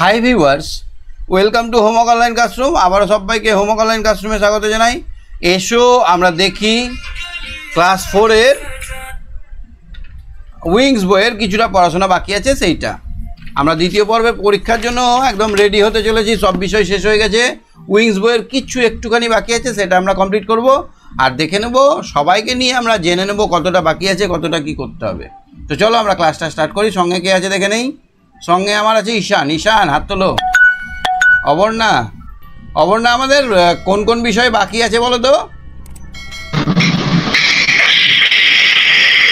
Hi viewers, welcome to homework online classroom. আবারও সবাইকে homework online ক্লাসরুমে স্বাগত জানাই। এসো আমরা দেখি ক্লাস 4-এর উইংস বইয়ের কিছুটা পড়াশোনা বাকি আছে, সেইটা আমরা দ্বিতীয় পর্বে পরীক্ষার জন্য একদম রেডি হতে চলেছি। সব বিষয় শেষ হয়ে গেছে, উইংস বইয়ের কিছু একটুখানি বাকি আছে, সেটা আমরা কমপ্লিট করব আর দেখে নেব। সবাইকে নিয়ে আমরা জেনে নেব কতটা বাকি আছে, কতটা কি করতে হবে। তো চলো আমরা ক্লাসটা স্টার্ট করি। সঙ্গে কে আছে দেখে নেই। সঙ্গে আমার আছে ঈশান। ঈশান হাত তোলো। অবর্ণা, অবর্ণা আমাদের কোন কোন বিষয় বাকি আছে বলো তো?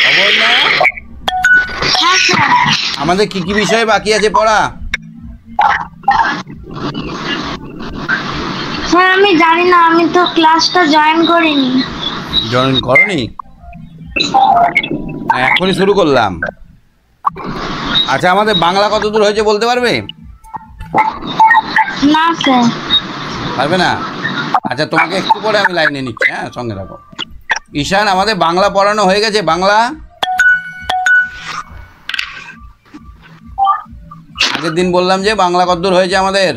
অবর্ণা, আমাদের কি কি বিষয় বাকি আছে পড়া? স্যার আমি জানি না, আমি তো ক্লাসটা জয়েন করিনি। জয়েন করনি? এখনই শুরু করলাম। আচ্ছা, আমাদের বাংলা কত দূর হয়েছে বলতে পারবে? না স্যার। পারবে না? আচ্ছা, তোমাকে একটু পরে আমি লাইনে নিচ্ছি, হ্যাঁ, সঙ্গে রাখো। ঈশান, আমাদের বাংলা পড়ানো হয়ে গেছে? বাংলা আগের দিন বললাম যে বাংলা কত দূর হয়েছে আমাদের?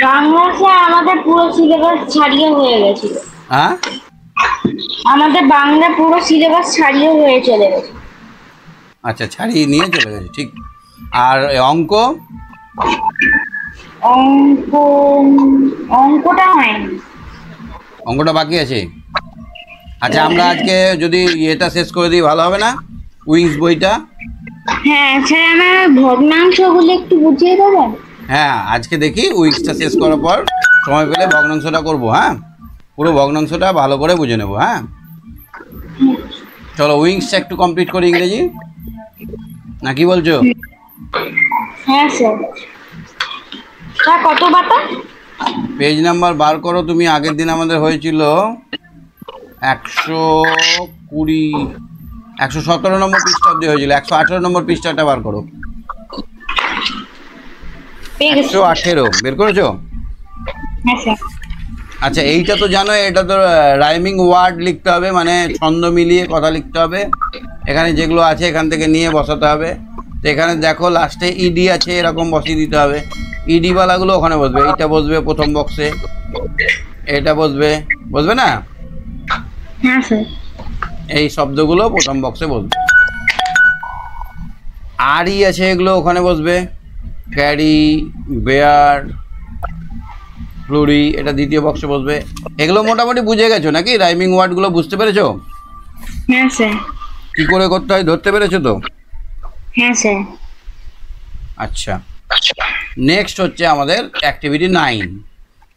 বাংলা স্যার আমাদের পুরো সিলেবাস ছাড়িয়ে হয়ে গেছিল। হ্যাঁ, আমাদের বাংলা পুরো সিলেবাস ছাড়িয়ে হয়ে চলে গেছে। আচ্ছা, ছাড়িয়ে নিয়ে চলে গেছে, ঠিক। আর অঙ্ক? অঙ্কটা হয়নি। অঙ্কটা বাকি আছে। আচ্ছা, আমরা আজকে যদি এটা শেষ করে দিই ভালো হবে না, উইংস বইটা? হ্যাঁ স্যার, আমার ভগ্নাংশগুলো একটু বুঝিয়ে দেবেন? হ্যাঁ, আজকে দেখি উইংসটা শেষ করার পর সময় পেলে ভগ্নাংশটা করবো। হ্যাঁ, পুরো ভগ্নাংশটা ভালো করে বুঝে নেবো। হ্যাঁ, চলো উইংসটা একটু কমপ্লিট করি। ইংরেজি না কি বলছো? হ্যাঁ স্যার। স্যার কত বাতা? পেজ নাম্বার বার করো তুমি। আগের দিন আমাদের হয়েছিল 117 নম্বর পৃষ্ঠা অব্দি হয়েছিল। 118 নম্বর পৃষ্ঠাটা বার করো। 118 বের করেছো? হ্যাঁ স্যার। আচ্ছা, এইটা তো জানো, এটা তো রাইমিং ওয়ার্ড লিখতে হবে, মানে ছন্দ মিলিয়ে কথা লিখতে হবে। এখানে যেগুলো আছে এখান থেকে নিয়ে বসাতে হবে। তো এখানে দেখো লাস্টে ইডি আছে, এরকম বসিয়ে দিতে হবে। ইডিওয়ালাগুলো ওখানে বসবে। এইটা বসবে প্রথম বক্সে, এটা বসবে, বসবে না? হ্যাঁ স্যার। এই শব্দগুলো প্রথম বক্সে বসবে। আরই আছে, এগুলো ওখানে বসবে। ক্যারি, বেয়ার, ফ্লুরি, এটা দ্বিতীয় বক্সে বসবে। এগুলো মোটামুটি বুঝে গেছো নাকি? রাইমিং ওয়ার্ডগুলো বুঝতে পেরেছো? হ্যাঁ স্যার। কি করে করতে হয় ধরতে পেরেছো তো? হ্যাঁ স্যার। আচ্ছা, নেক্সট হচ্ছে আমাদের অ্যাক্টিভিটি 9।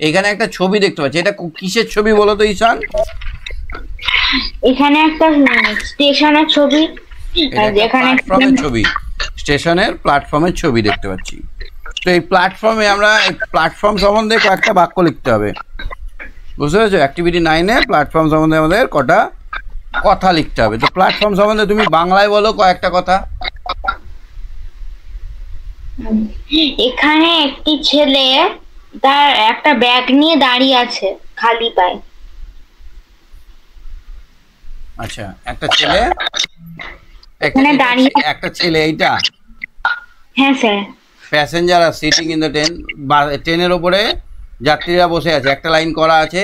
এখানে একটা ছবি দেখতে পাচ্ছি, এটা কিসের ছবি বলো তো ঈশান? এখানে একটা স্টেশনের ছবি। প্ল্যাটফর্মের ছবি, স্টেশনের প্ল্যাটফর্মের ছবি দেখতে পাচ্ছি। তো এই প্ল্যাটফর্মে আমরা প্ল্যাটফর্ম সম্বন্ধে কয়েকটা বাক্য লিখতে হবে, বুঝতে পেরেছো? অ্যাক্টিভিটি 9-এ প্ল্যাটফর্ম সম্বন্ধে আমাদের কটা কথা লিখতে হবে। তো প্ল্যাটফর্ম সম্বন্ধে তুমি বাংলায় বলো কয়েকটা কথা। এখানে একটি ছেলে তার একটা ব্যাগ নিয়ে দাঁড়িয়ে আছে খালি পায়ে। আচ্ছা, একটা ছেলে, এখানে দাঁড়িয়ে একটা ছেলে, এইটা? হ্যাঁ sir. Passenger are sitting in the train, ট্রেনের ওপরে যাত্রীরা বসে আছে। একটা লাইন করা আছে,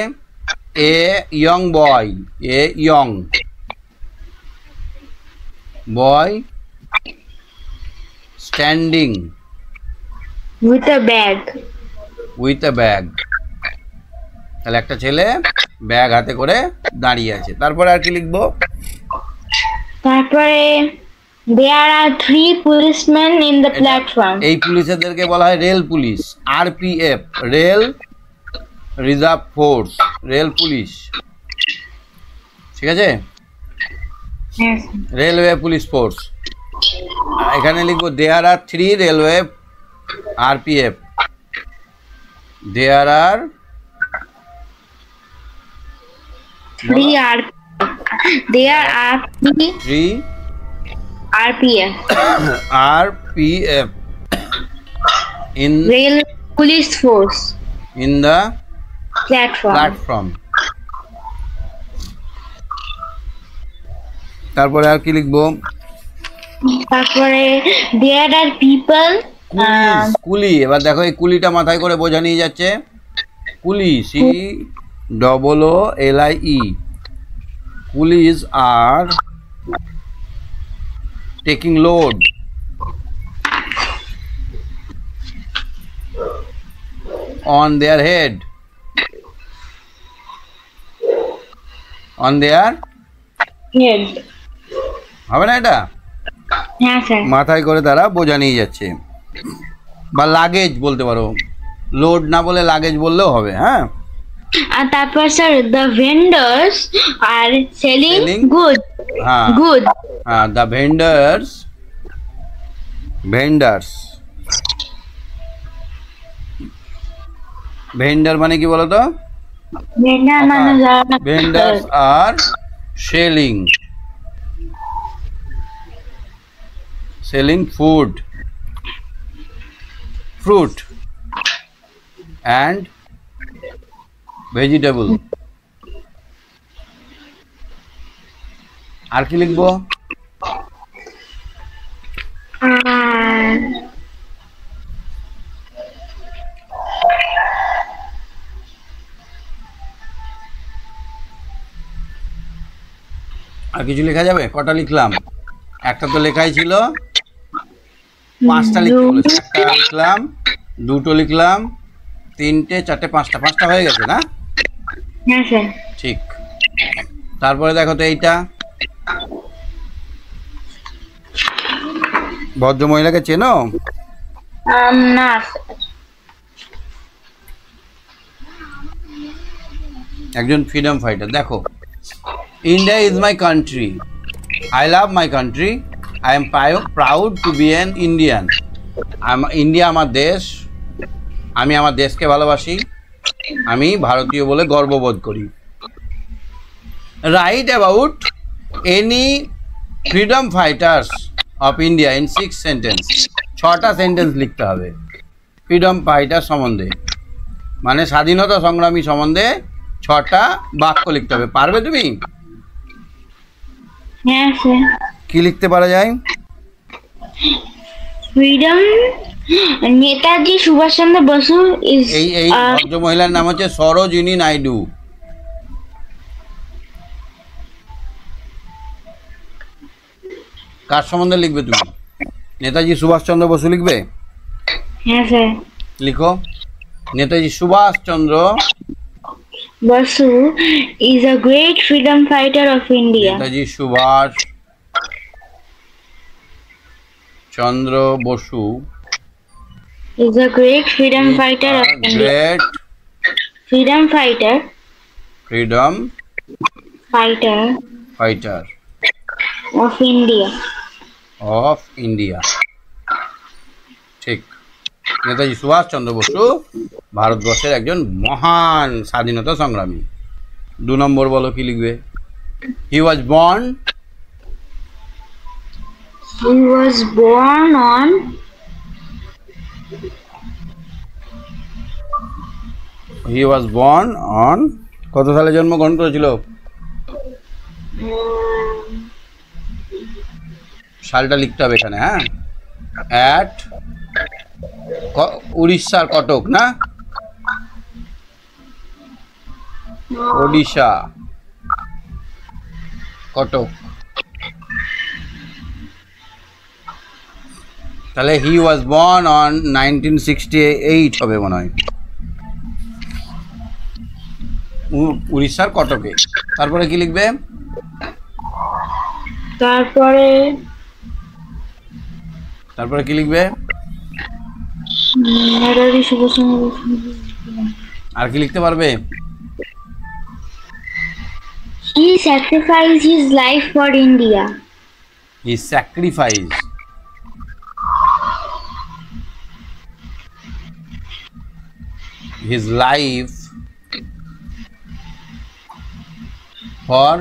a young boy, a young boy standing with a bag. With a bag. তাহলে একটা ছেলে ব্যাগ হাতে করে দাঁড়িয়ে আছে। তারপরে আর কি লিখবো? তারপরে there are 3 policemen in the platform. এই পুলিশদেরকে বলা হয় rail police, RPF, rail reserve force, rail police. ঠিক আছে, রেলওয়ে পুলিশ ফোর্স। এখানে লিখবো দেয়ার আর 3 railway RPF, there R 3 RPF RPF in Rail Police Force in the platform. তারপরে আর কি লিখবো? তারপরে there are people কুলিজ, কুলি। এবার দেখো এই কুলিটা মাথায় করে বোঝা নিয়ে যাচ্ছে। কুলি, COOLIE। Coolidge are taking load on their head, on their head. হবে না এটা? হ্যাঁ স্যার। মাথায় করে তারা বোঝা নিয়ে যাচ্ছে, বা লাগেজ বলতে পারো, লোড না বলে লাগেজ বললেও হবে। হ্যাঁ, আর তারপর sir the vendors are selling Selling? Good. হ্যাঁ গুড। হ্যাঁ, দ্য ভেন্ডার্স, ভেন্ডার্স, ভেন্ডার মানে কি বলতো? ভেন্ডার মানে যারা vendors are selling, selling food, fruit and vegetable। আর কি লিখবো? আর কিছু লেখা যাবে? কটা লিখলাম? একটা তো লেখাই ছিল, 5টা লিখতে বলেছে। একটা লিখলাম, 2টো লিখলাম, 3টে, 4টে, 5টা হয়ে গেছে না? হ্যাঁ স্যার। ঠিক। তারপরে দেখো তো এইটা, ভদ্র মহিলাকে চেনো? না একজন ফ্রিডম ফাইটার। দেখো, India is my country, I love my country, I am proud to be an Indian. India আমার দেশ, আমি আমার দেশকে ভালোবাসি, আমি ভারতীয় বলে গর্ববোধ করি। Write about any freedom fighters of India in 6 sentence. 6টা সেন্টেন্স লিখতে হবে ফ্রিডম ফাইটার সম্বন্ধে, মানে স্বাধীনতা সংগ্রামী সম্বন্ধে 6টা বাক্য লিখতে হবে। পারবে তুমি? হ্যাঁ স্যার। কি লিখতে পারা যায়? ফ্রিডম, নেতাজি সুভাষচন্দ্র বসু ইজ এই ভদ্র মহিলার নাম হচ্ছে সরোজিনী নাইডু। কার সম্বন্ধে লিখবে তুমি? নেতাজি সুভাষচন্দ্র বসু লিখবে? হ্যাঁ স্যার। লিখো, Netaji Subhash Chandra Basu is a great freedom fighter of India. Netaji Subhash Chandra Basu Is a great freedom fighter of India. Great Freedom fighter. Freedom Fighter fighter of India. Of India. ঠিক। নেতাজি সুভাষচন্দ্র বসু ভারতবর্ষের একজন মহান স্বাধীনতা সংগ্রামী। 2 নম্বর বলো, কি লিখবে? He was born, He was born on he was born on, কত সালে জন্মগ্রহণ করেছিল? সালটা লিখতে হবে এখানে। হ্যাঁ, অ্যাট উড়িষ্যার কটক, না? ওড়িশা কটক। তাহলে হি ওয়াজ বর্ন অন 1968 হবে মনে হয়, উড়িষ্যার কটকে। তারপরে কি লিখবে? তারপরে কি লিখবে? নেতাজি সুভাষচন্দ্র বসু। আর কি লিখতে পারবে? He sacrificed his life for India. He sacrifice his life for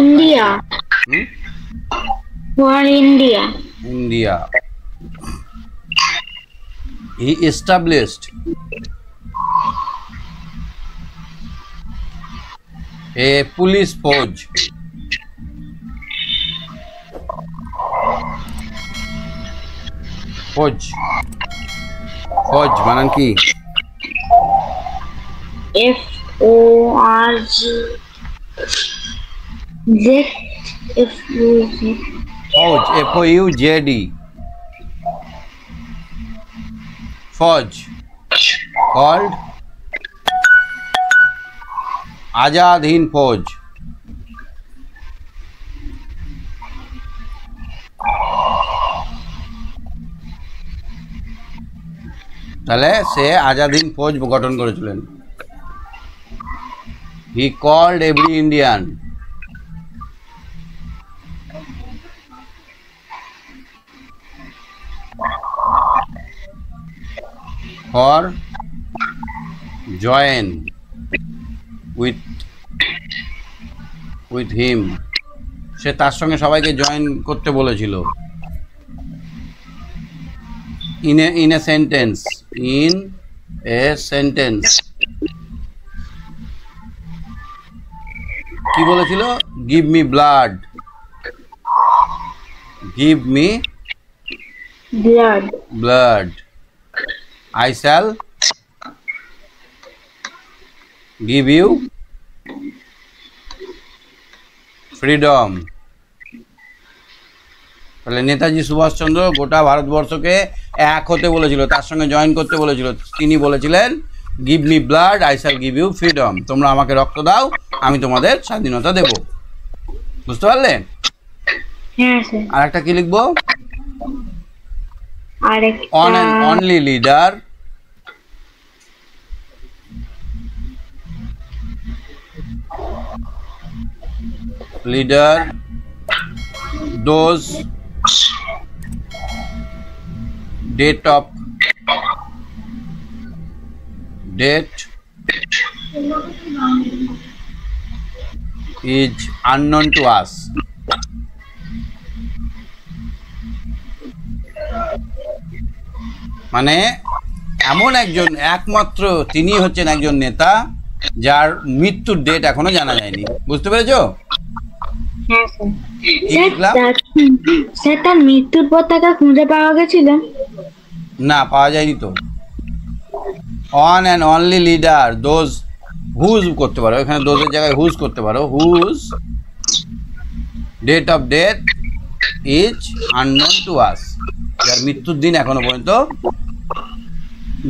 India. For India. India. He established a police force fauj, ফৌজ বানান কি? FORG Z FOZ ফৌজ, FOUJD, ফৌজ কল্ড আজাদ হিন্দ ফৌজ। তাহলে সে আজাদ হিন্দ ফৌজ গঠন করেছিলেন। He called every Indian for join with him. সে তার সঙ্গে সবাইকে জয়েন করতে বলেছিল। in a sentence কি বলেছিল? give me blood I shall give you freedom। তাহলে নেতাজি সুভাষচন্দ্র গোটা ভারতবর্ষকে এক হতে বলেছিল, তার সঙ্গে জয়েন করতে বলেছিল। তিনি বলেছিলেন give me blood I shall give you freedom. তোমরা আমাকে রক্ত দাও, আমি তোমাদের স্বাধীনতা দেব। বুঝতে পারলে? হ্যাঁ স্যার। আর একটা কি লিখবো? আরেকটা on and only leader those date is unknown to us। মানে এমন একজন একমাত্র তিনি হচ্ছেন একজন নেতা যার মৃত্যুর ডেট এখনো জানা যায়নি। বুঝতে পেরেছো? হ্যাঁ স্যার। স্যার তার মৃত্যুর পর তাকে খুঁজে পাওয়া গেছিল? না, পাওয়া যায়নি তো। One and only leader those whose করতে পারো, এখানে দোজের জায়গায় হুজ করতে পারো। Whose date of death is unknown to us, যার মৃত্যুর দিন এখনো পর্যন্ত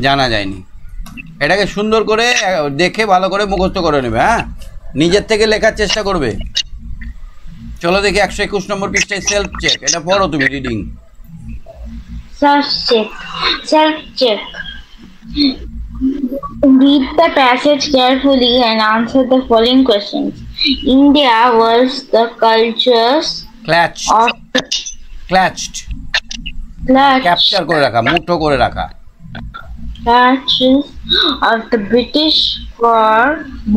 জানা যায়নি। এটাকে সুন্দর করে দেখে ভালো করে মুখস্থ করে নেবে। হ্যাঁ, নিজের থেকে লেখার চেষ্টা করবে। চলো দেখি 121 নম্বর পৃষ্ঠায় সেলফ চেক। এটা পড়ো তুমি reading. Self check. Read the passage carefully and answer the following questions. India was the cultures clutched capture করে রাখা, মুঠো করে রাখা of the British for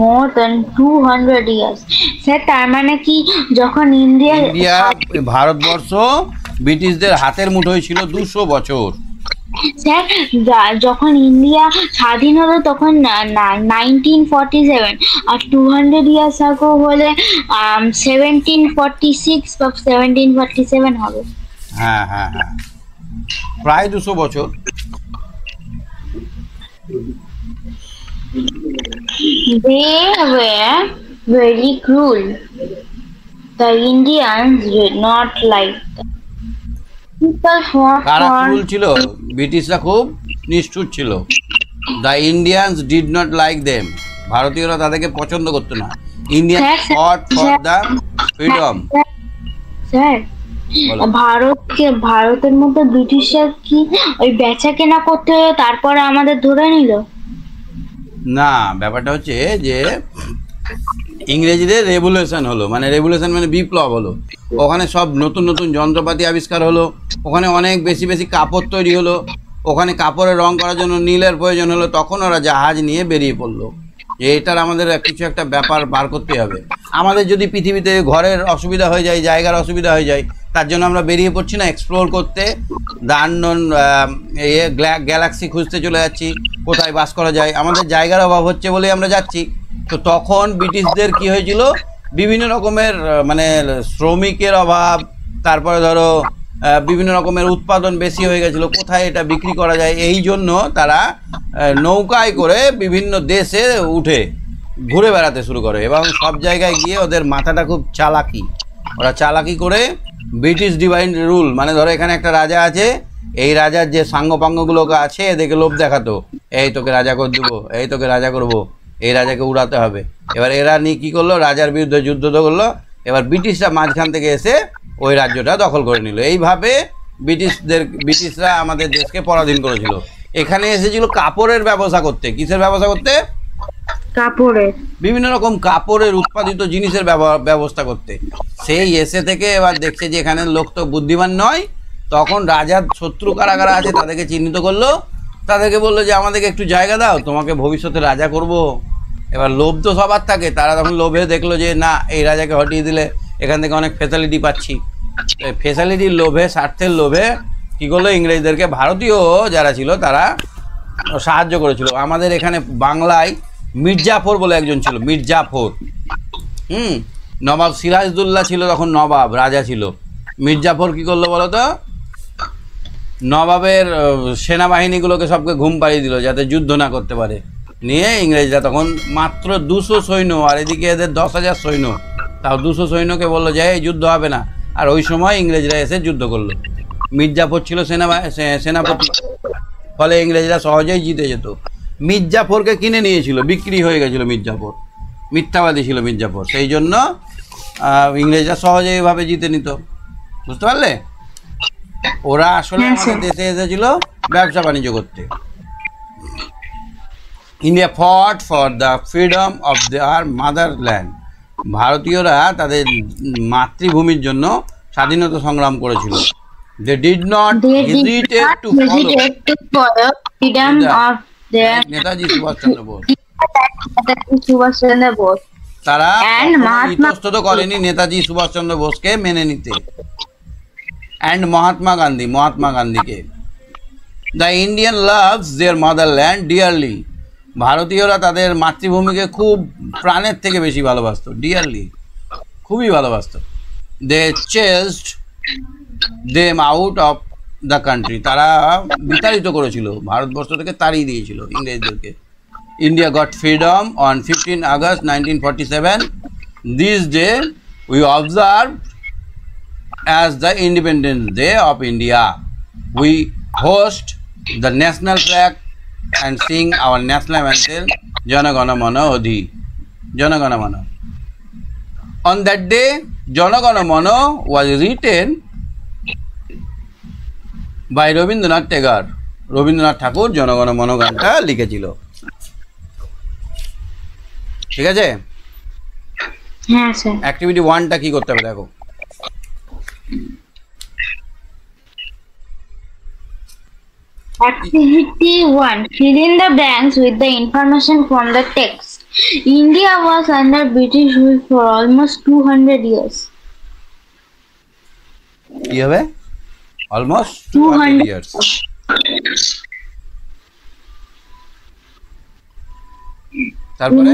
more than 200 years. Sir তার মানে কি যখন ইন্ডিয়া ভারতবর্ষ ব্রিটিশদের হাতের মুঠোয় ছিল 200 বছর। স্যার যখন ইন্ডিয়া স্বাধীন হলো তখন 1947 আর 200 ইয়ার্স আগে হলে 1746 বা 1747 হবে। হ্যাঁ হ্যাঁ হ্যাঁ, প্রায় 200 বছর। They were very cruel. The Indians did not like them. কারা ক্রুল ছিল? ব্রিটিশরা খুব নিষ্ঠুর ছিল। The Indians did not like them, ভারতীয়রা তাদেরকে পছন্দ করতো না। Indian fought for the freedom. Sir ভারতের মধ্যে ব্রিটিশরা কি ওই বেচা কেনা করতে হলো তারপরে আমাদের ধরে নিল? না, ব্যাপারটা হচ্ছে যে ইংরেজিদের রেভলিউশন হলো, মানে রেভলিউশন মানে বিপ্লব হলো। ওখানে সব নতুন নতুন যন্ত্রপাতি আবিষ্কার হলো, ওখানে অনেক বেশি বেশি কাপড় তৈরি হলো, ওখানে কাপড়ের রং করার জন্য নীলের প্রয়োজন হলো। তখন ওরা জাহাজ নিয়ে বেরিয়ে পড়লো। এটার আমাদের কিছু একটা ব্যাপার বার করতে হবে। আমাদের যদি পৃথিবীতে ঘরের অসুবিধা হয়ে যায়, জায়গার অসুবিধা হয়ে যায়, তার জন্য আমরা বেরিয়ে পড়ছি না এক্সপ্লোর করতে, দ্য আননোন গ্যালাক্সি খুঁজতে চলে যাচ্ছি, কোথায় বাস করা যায়। আমাদের জায়গার অভাব হচ্ছে বলেই আমরা যাচ্ছি। তো তখন ব্রিটিশদের কি হয়েছিল, বিভিন্ন রকমের মানে শ্রমিকের অভাব, তারপরে ধরো বিভিন্ন রকমের উৎপাদন বেশি হয়ে গেছিলো, কোথায় এটা বিক্রি করা যায়, এই জন্য তারা নৌকায় করে বিভিন্ন দেশে উঠে ঘুরে বেড়াতে শুরু করে এবং সব জায়গায় গিয়ে ওদের মাথাটা খুব চালাকি, ওরা চালাকি করে ব্রিটিশ ডিভাইন রুল, মানে ধরো এখানে একটা রাজা আছে, এই রাজার যে সাঙ্গপাঙ্গগুলোকে আছে এদেরকে লোভ দেখাতো, এই তোকে রাজা করে দেবো, এই তোকে রাজা করবো, এই রাজাকে উড়াতে হবে। এবার এরা নিয়ে কী করলো, রাজার বিরুদ্ধে যুদ্ধ তো করলো, এবার ব্রিটিশরা মাঝখান থেকে এসে ওই রাজ্যটা দখল করে নিল। এইভাবে ব্রিটিশরা আমাদের দেশকে পরাধীন করেছিল। এখানে এসেছিল কাপড়ের ব্যবসা করতে। কিসের ব্যবসা করতে? কাপড়ের, বিভিন্ন রকম কাপড়ের উৎপাদিত জিনিসের ব্যবস্থা করতে। সেই এসে থেকে এবার দেখছে যে এখানে লোক তো বুদ্ধিমান নয়, তখন রাজার শত্রু কারা কারা আছে তাদেরকে চিহ্নিত করলো, তাদেরকে বললো যে আমাদেরকে একটু জায়গা দাও, তোমাকে ভবিষ্যতে রাজা করব। এবার লোভ তো সবার থাকে, তারা তখন লোভে দেখলো যে না, এই রাজাকে হটিয়ে দিলে এখান থেকে অনেক ফেসিলিটি পাচ্ছি। ফেসিলিটির লোভে, স্বার্থের লোভে কী করলো, ইংরেজদেরকে, ভারতীয় যারা ছিল তারা সাহায্য করেছিল। আমাদের এখানে বাংলায় মির্জাফর বলে একজন ছিল, মির্জাফর। নবাব সিরাজদৌল্লা ছিল তখন, নবাব রাজা ছিল। মির্জাফর কী করলো বলো তো, নবাবের সেনাবাহিনীগুলোকে সবকে ঘুম পাড়িয়ে দিল যাতে যুদ্ধ না করতে পারে। নিয়ে ইংরেজরা তখন মাত্র 200 সৈন্য, আর এদিকে এদের 10,000 সৈন্য, তাও 200 সৈন্যকে বললো যে এই যুদ্ধ হবে না। আর ওই সময় ইংরেজরা এসে যুদ্ধ করলো। মির্জাফর ছিল সেনাপতি, ফলে ইংরেজরা সহজেই জিতে যেত। মির্জাফরকে কিনে নিয়েছিল, বিক্রি হয়ে গেছিলো মির্জাফর, মিথ্যাবাদী ছিল মির্জাফর, সেই জন্য ইংরেজরা সহজেই এইভাবে জিতে নিত। বুঝতে পারলে? ওরা আসলে আমাদের দেশে এসেছিল ব্যবসা বাণিজ্য করতে। India fought for the freedom of their motherland. ভারতীয়রা তাদের মাতৃভূমির জন্য স্বাধীনতা সংগ্রাম করেছিল। They did not hesitate to follow freedom of their Netaji Subhash Chandra Bose. তারা ইতস্তত করেনি নেতাজি সুভাষচন্দ্র বোসকে মেনে নিতে। অ্যান্ড মহাত্মা গান্ধীকে। The Indian loves there motherland dearly. ভারতীয়রা তাদের মাতৃভূমিকে খুব প্রাণের থেকে বেশি ভালোবাসতো, ডিয়ারলি, খুবই ভালোবাসতো। They chased them out of the country. তারা বিতাড়িত করেছিল, ভারতবর্ষ থেকে তাড়িয়ে দিয়েছিল ইংরেজদেরকে। India got freedom on 15 August 1947. This day we observe as the Independence Day of India. We host the national flag and sing our national anthem, Jana Gana Mana Odi. Jana Gana Mana. On that day, Jana Gana Mana was written by Rabindranath Tagore. Rabindranath Tagore Jana Gana Mana গানটা লিখেছিল। ঠিক আছে? হ্যাঁ sir. Activity 1টা কি করতে হবে দেখো। Activity 1. Fill in the blanks with the information from the text. India was under British rule for almost 200 years. কি হবে? Almost 200 years. তারপরে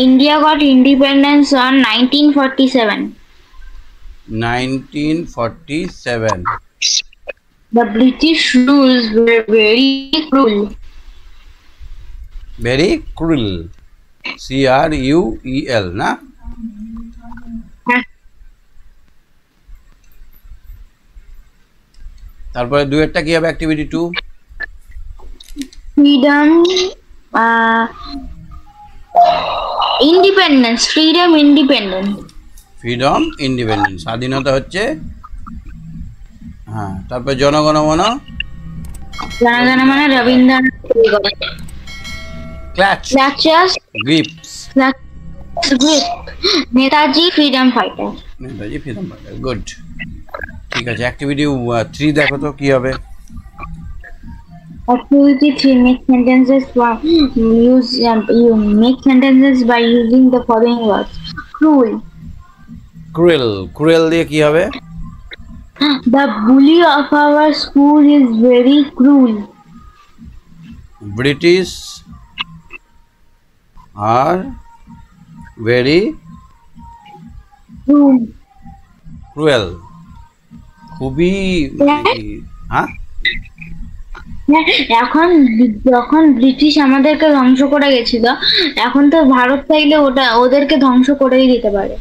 India got independence on 1947. 1947. The British rules were very cruel. Very cruel. CRUEL না? তারপরে দুইটা কি হবে activity 2? Freedom, independence, freedom, independence. Freedom, independence, স্বাধীনতা হচ্ছে। হ্যাঁ, তারপর Jana Gana Mana. Jana Gana Mana Rabindranath Thakur. Clutches, grips, grip, Netaji freedom fighter. Netaji freedom fighter, good. ঠিক আছে, অ্যাক্টিভিটি 3 দেখো তো কি হবে। Activity 3. Make sentences you make sentences by using the following words. Cruel. Cruel দিয়ে কি হবে? The bully of our school is very cruel. British are very cruel. খুবই মানে কি, হ্যাঁ এখন যখন ব্রিটিশ আমাদেরকে ধ্বংস করে গেছিল, এখন তো ভারত চাইলে ওটা ওদেরকে ধ্বংস করেই দিতে পারে।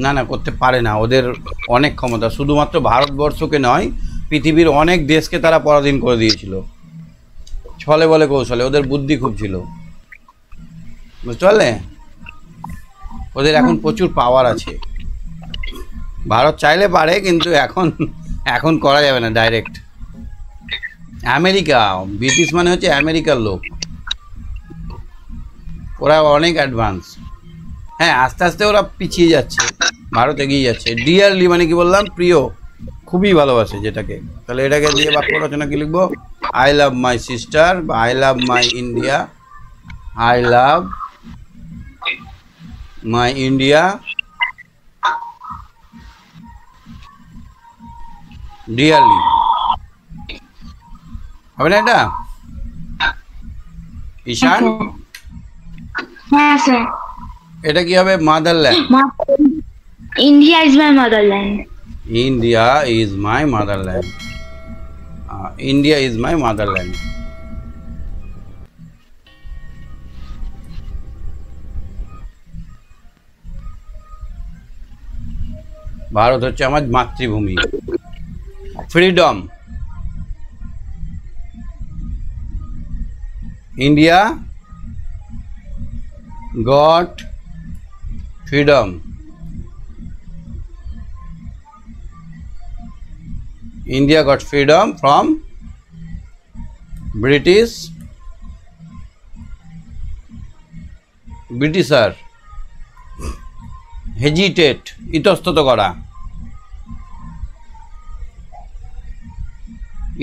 না না, করতে পারে না, ওদের অনেক ক্ষমতা, শুধুমাত্র ভারতবর্ষকে নয় পৃথিবীর অনেক দেশকে তারা পরাধীন করে দিয়েছিল ছলে বলে কৌশলে, ওদের বুদ্ধি খুব ছিল, বুঝতে পারলে? ওদের এখন প্রচুর পাওয়ার আছে। ভারত চাইলে পারে, কিন্তু এখন এখন করা যাবে না ডাইরেক্ট। আমেরিকা, ব্রিটিশ মানে হচ্ছে আমেরিকার লোক, ওরা অনেক অ্যাডভান্স। হ্যাঁ, আস্তে আস্তে ওরা পিছিয়ে যাচ্ছে, ভারত এগিয়ে যাচ্ছে। ডিয়ারলি মানে কি বললাম, প্রিয়, খুবই ভালোবাসে যেটাকে। তাহলে এটাকে দিয়ে বাক্য রচনা কি লিখবো? আই লাভ মাই সিস্টার বা I love my India, I love my India dearly. হবে না এটা? ঈশান, হ্যাঁ স্যার। এটা কি হবে? Motherland. India is my motherland. India is my motherland. India is my motherland. Bharat হচ্ছে আমার মাতৃভূমি। Freedom, India got freedom. India got freedom from Britisher. Hesitate, ইতস্তত করা।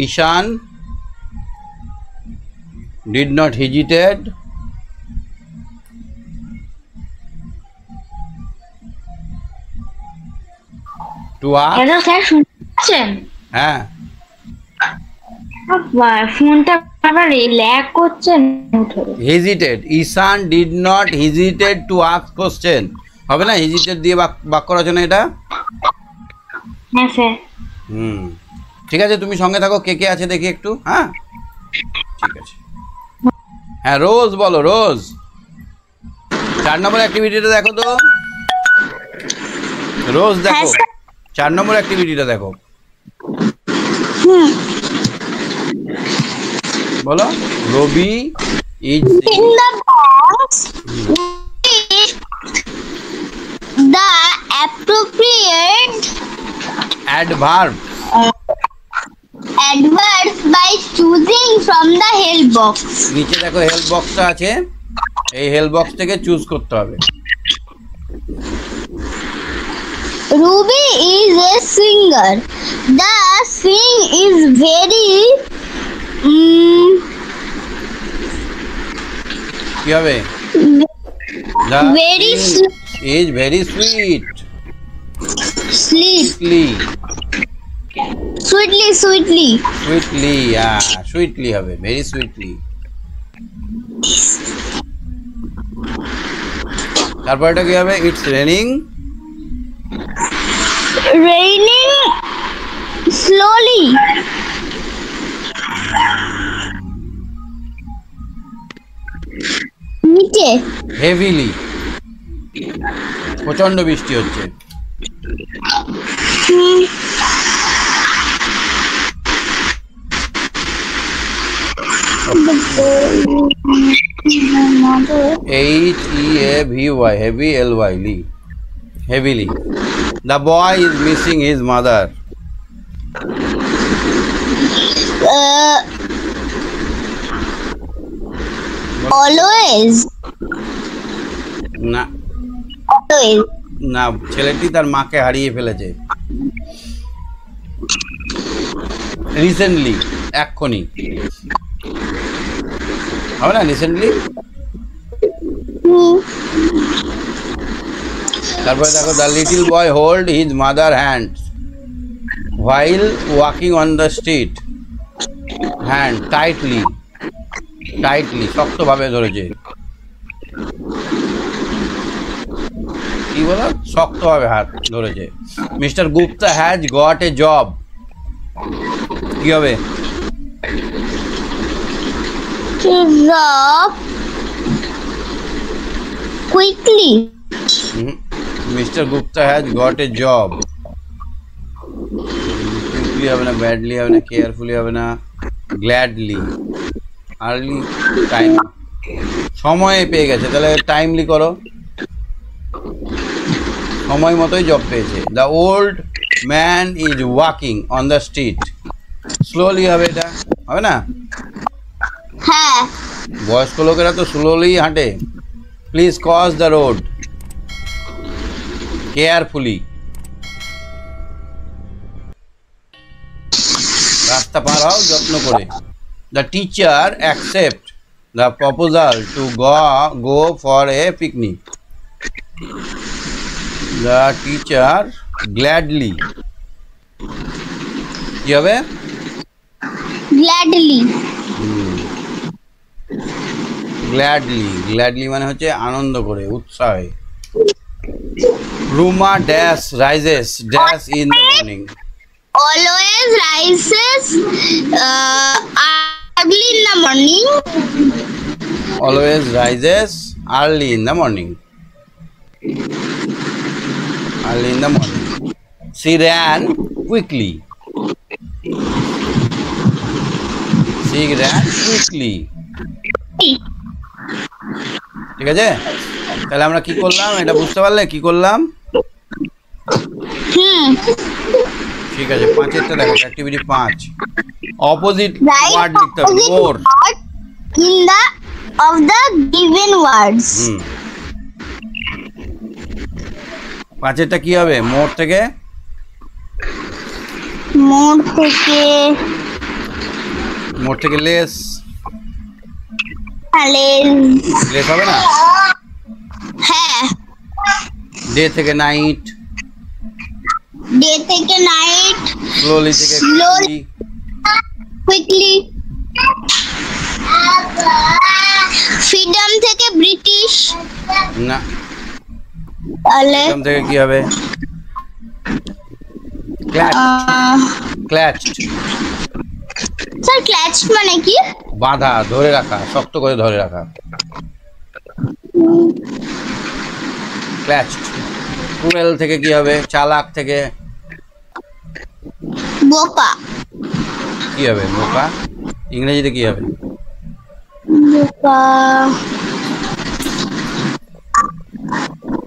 Ishan did not hesitate to ask। Hello sir, শুনছেন? হ্যাঁ, ফোনটা আবার lag করছে। Hesitated, Ishaan did not hesitated to ask question. হবে না? হেজিটেড দিয়ে বাক্য রচনা এটা। হ্যাঁ স্যার। ঠিক আছে, তুমি সঙ্গে থাকো। কে কে আছে দেখি একটু। হ্যাঁ ঠিক আছে। হ্যাঁ, রোজ বলো। রোজ 4 নম্বর অ্যাক্টিভিটিটা দেখো তো। রোজ দেখো 4 নম্বর অ্যাক্টিভিটিটা দেখো। বলো। Rabi is In the box is the appropriate adverb. adverbs by choosing from the help box. নিচে দেখো হেল্প বক্সটা আছে, এই হেল্প বক্স থেকে চুজ করতে হবে। Ruby is a singer. The sing is very কি হবে? very is very sweet. sleep sweetly sweetly sweetly হবে, ভেরি সুইটলি। তারপর এটা কি হবে? It's raining raining slowly. নিচে হেভিলি, প্রচন্ড বৃষ্টি হচ্ছে। HEAVY, heavy, LY, heavily. The boy is missing his mother. always না always না, ছেলেটি তার মাকে হারিয়ে ফেলেছে। রিসেন্টলি, এক্ষুনি হবে না? রিসেন্টলি। তারপরে দেখো, the little boy hold his mother hand while walking on the street. Hand tightly, শক্তভাবে ধরেছে। কি বলো? শক্তভাবে হাত ধরেছে। Mister Gupta has got a job. কি হবে? Up quickly. Mister Gupta has got a job. Quickly হবে না, ব্যাডলি হবে না, কেয়ারফুলি হবে না, গ্ল্যাডলি, আর্লি, টাইম, সময়ে পেয়ে গেছে, তাহলে টাইমলি করো, সময় মতোই জব পেয়েছে। The old man is walking on the street, slowly হবে, এটা হবে না? হ্যাঁ, বয়স্ক লোকেরা তো স্লোলি হাঁটে। Please cross the road carefully, রাস্তা পার হও যত্ন করে। The teacher accept the proposal to go for a picnic, the teacher gladly, কি হবে? gladly. গ্ল্যাডলি, গ্ল্যাডলি মানে হচ্ছে আনন্দ করে, উৎসাহে। Ruma dash rises dash in the morning, Always rises early in the morning. Always rises early in the morning, early in the morning. She ran quickly, she ran quickly, ঠিক আছে? তাহলে আমরা কি করলাম এটা বুঝতে পারলে? কি করলাম? ঠিক আছে, 5-এরটা দেখো, অ্যাক্টিভিটি 5, অপোজিট Write ওয়ার্ড লিখতে হবে, opposite more. word in the of the given words. 5-এরটা কি হবে? মোর থেকে More থেকে মোর থেকে লেস, লেস হবে না? হ্যাঁ, ডে থেকে নাইট, ডে থেকে নাইট, স্লোলি থেকে Slowly. কুইকলি, ফ্রিডম থেকে ব্রিটিশ, না, তাহলে এখান থেকে কি হবে? ক্ল্যাচড, স্যার ক্ল্যাচ মানে কি? বাঁধা, ধরে রাখা, শক্ত করে ধরে রাখা, ক্ল্যাচড। ক্রুয়েল থেকে কি হবে? চালাক থেকে বোকা, কি হবে? বোকা। ইংরেজিতে কি হবে? বোকা,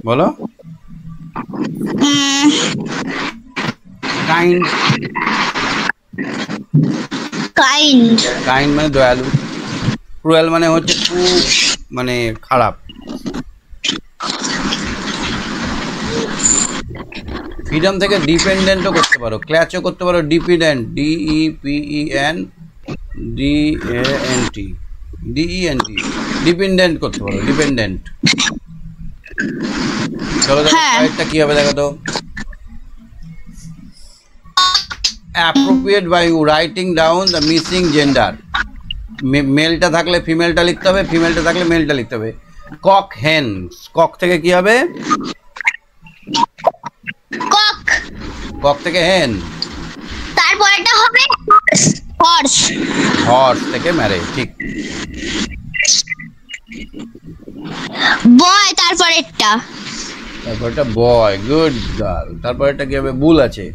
বলো। কাইন্ড, কাইন্ড, কাইন্ড মানে দয়ালু। ক্রুয়েল মানে হচ্ছে খুব মানে খারাপ। ফ্রিডম থেকে ডিপেন্ডেন্টও করতে পারো, ক্ল্যাচও করতে পারো, ডিপেন্ডেন্ট, DEPENDENT, ডিপেন্ডেন্ট করতে পারো, ডিপেন্ডেন্ট। চলো দেখো পরেরটা কি হবে, দেখো তো। Appropriate by writing down the missing gender, মেলটা থাকলে ফিমেলটা লিখতে হবে, ফিমেলটা থাকলে মেলটা লিখতে হবে। কক হেন, কক থেকে কি হবে? কক, কক থেকে হেন, তারপরটা হবে হর্স, হর্স থেকে ম্যারে, ঠিক। বয়, তারপরেরটা তারপরটা বয়, গুড গার্ল। তারপরটা কি হবে? বুল আছে,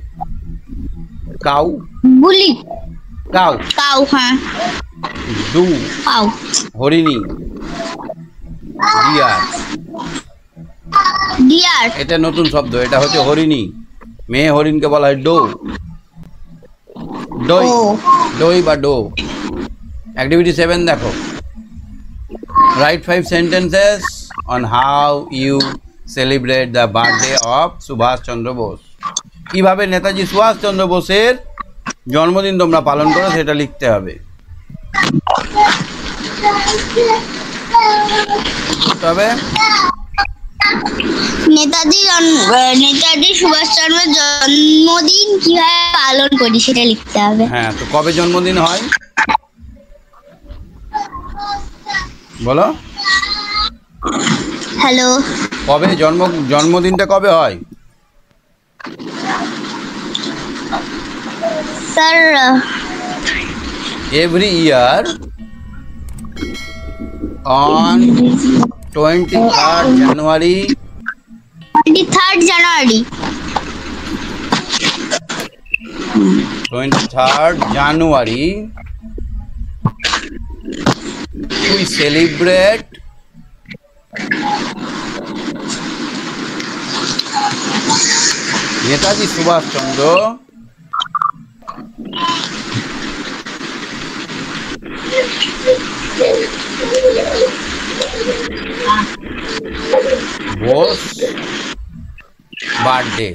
কাউ, বুলি, কাউ, কাউ, হ্যাঁ, do, cow, Harini, deer, deer, এটা নতুন শব্দ, এটা হচ্ছে হরিণী। মেয়ে হরিণকে বলা হয় ডো, ডই, ডই বা ডো। অ্যাক্টিভিটি 7 দেখো, write 5 sentences on how you celebrate the birthday of Subhas Chandra Bose. কিভাবে নেতাজি সুভাষ চন্দ্র বোসের জন্মদিন তোমরা পালন করো সেটা লিখতে হবে। তবে নেতাজি সুভাষচন্দ্রের জন্মদিন কিভাবে পালন করি সেটা লিখতে হবে। হ্যাঁ, তো কবে জন্মদিন হয় বলো? হ্যালো, কবে জন্মদিনটা কবে হয়? Sir, every year on 23rd January 23rd January. 23rd January we celebrate Netaji Subhash Chandra Bose birthday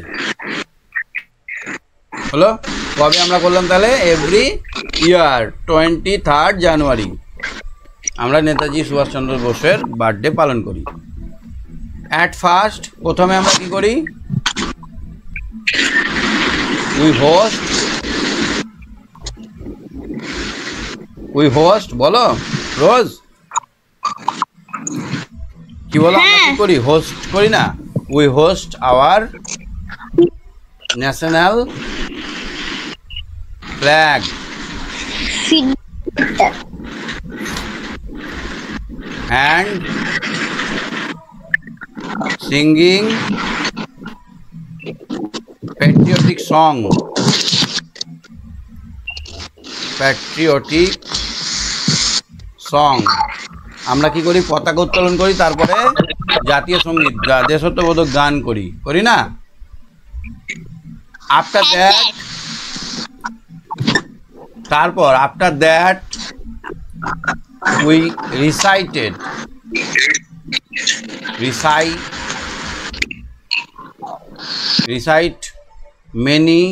হলো। কবে আমরা করলাম তাহলে? এভরি ইয়ার 23rd জানুয়ারি আমরা নেতাজি সুভাষচন্দ্র বোসের বার্থডে পালন করি। অ্যাট ফার্স্ট প্রথমে আমরা কি করি? উই হোস্ট বলো রোজ কি বলো? আমরা কি করি? হোস্ট করি না? We host our national flag and singing patriotic song. আমরা কি করি? পতাকা উত্তোলন করি, তারপরে জাতীয় সঙ্গীত দেশাত্মবোধক গান করি, করি না? After that we recite many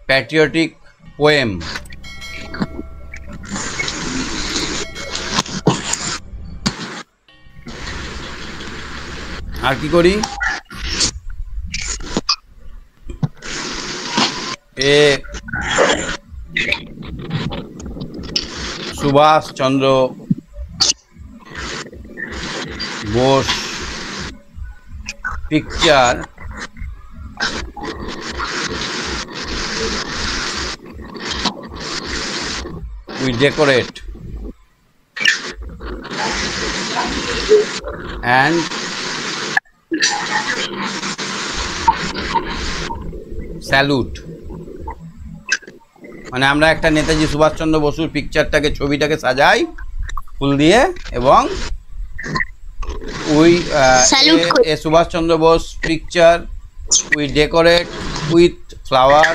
patriotic poem. আর কি করি? Subhas Chandra Bose picture we decorate and salute. মানে আমরা একটা নেতাজি সুভাষচন্দ্র বসুর পিকচারটাকে, ছবিটাকে সাজাই ফুল দিয়ে এবং we a Subhash Chandra Bose picture we decorate with flower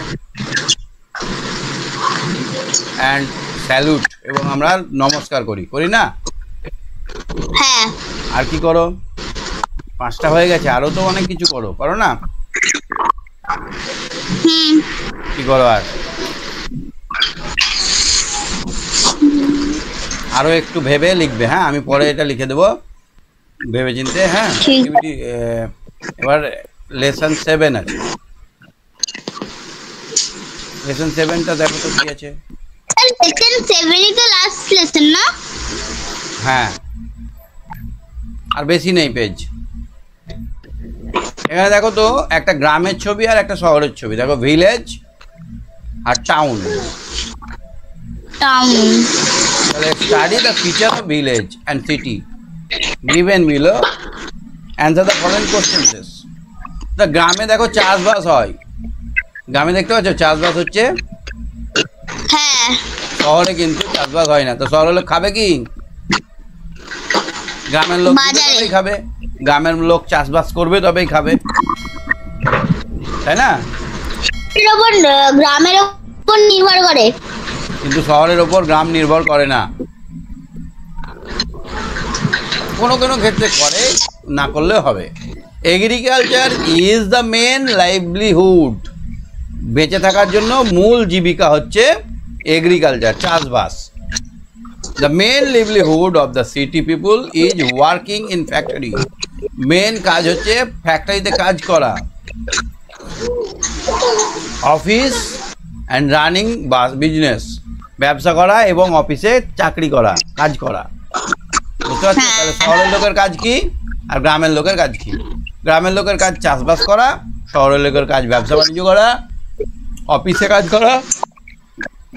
and salute, এবং আমরা নমস্কার করি, করি না? হ্যাঁ। আর কি করো? 5টা হয়ে গেছে, আরো তো অনেক কিছু করো না? কি করো আর? আরো একটু ভেবে লিখবে, হ্যাঁ? আমি পরে এটা লিখে দেবো ভেবে চিনতে, হ্যাঁ? এবার লেসন 7 আছে। লেসন 7টা দেখো তো কি আছে। Lesson 7 is the last lesson না? হ্যাঁ, আর বেশি নেই পেজ। এখানে দেখো তো একটা গ্রামের ছবি আর একটা শহরের ছবি। দেখো ভিলেজ আর টাউন। তাহলে study the feature of village and city given below, answer the following questions. তা গ্রামে দেখো চাষবাস হয়, গ্রামে দেখতে পাচ্ছ চাষবাস হচ্ছে। হ্যাঁ। শহরে কিন্তু চাষবাস হয় না। তো শহরের লোক খাবে কি? গ্রামের লোক খাবে, গ্রামের লোক চাষবাস করবে তবেই খাবে, তাই না? গ্রামের উপর নির্ভর করে, কিন্তু শহরের ওপর গ্রাম নির্ভর করে না। কোনো কোনো ক্ষেত্রে করে, না করলেও হবে। Agriculture is the main livelihood. বেঁচে থাকার জন্য মূল জীবিকা হচ্ছে এগ্রিকালচার, চাষবাস। The main livelihood of the city people is working in factory. Main কাজ হচ্ছে ফ্যাক্টরিতে কাজ করা, অফিস অ্যান্ড রানিং বিজনেস, ব্যবসা করা এবং অফিসে চাকরি করা, কাজ করা। বুঝতে পারছি? তাহলে শহরের লোকের কাজ কি আর গ্রামের লোকের কাজ কি? গ্রামের লোকের কাজ চাষবাস করা, শহরের লোকের কাজ ব্যবসা বাণিজ্য করা, অফিসে কাজ করা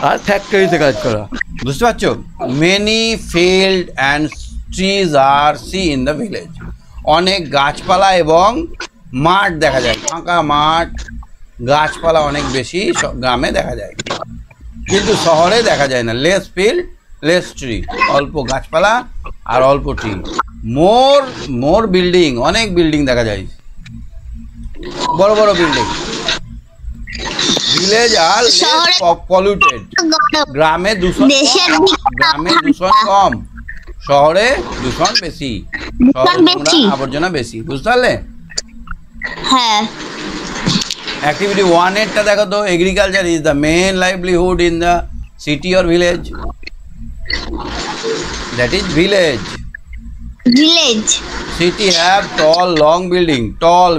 আর ফ্যাক্টরিতে কাজ করা, বুঝতে পারছো? Many field and trees are see in the village. অনেক গাছপালা এবং মাঠ দেখা যায়, ফাঁকা মাঠ, গাছপালা অনেক বেশি গ্রামে দেখা যায়, কিন্তু শহরে দেখা যায় না। লেস ফিল্ড লেস ট্রি, অল্প গাছপালা আর অল্প ট্রি। মোর বিল্ডিং, অনেক বিল্ডিং দেখা যায়, বড় বড় বিল্ডিং। ভিলেজ আর পলিউটেড, গ্রামে দূষণ কম, শহরে দূষণ বেশি, আবর্জনা বেশি, বুঝতে পারলে? হ্যাঁ। অ্যাক্টিভিটি 1 এরটা দেখো তো। Agriculture is the main livelihood in the city or village. That is village. Village. City have tall building. Tall.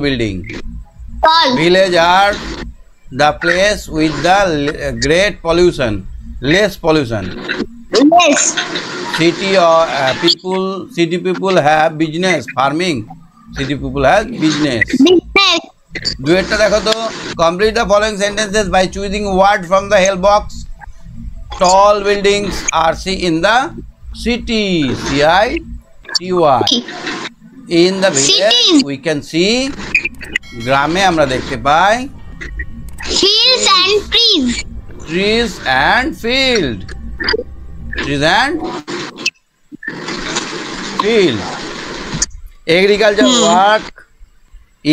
Village are the place with the great pollution, less pollution. Yes. City people have business, farming. City people have business. Business. Duetta dekho to. Complete the following sentences by choosing word from the help box. Tall buildings are seen in the city. CITY. In the village Cities. we can see. গ্রামে আমরা দেখতে পাই Fields and trees. trees and field. Agriculture work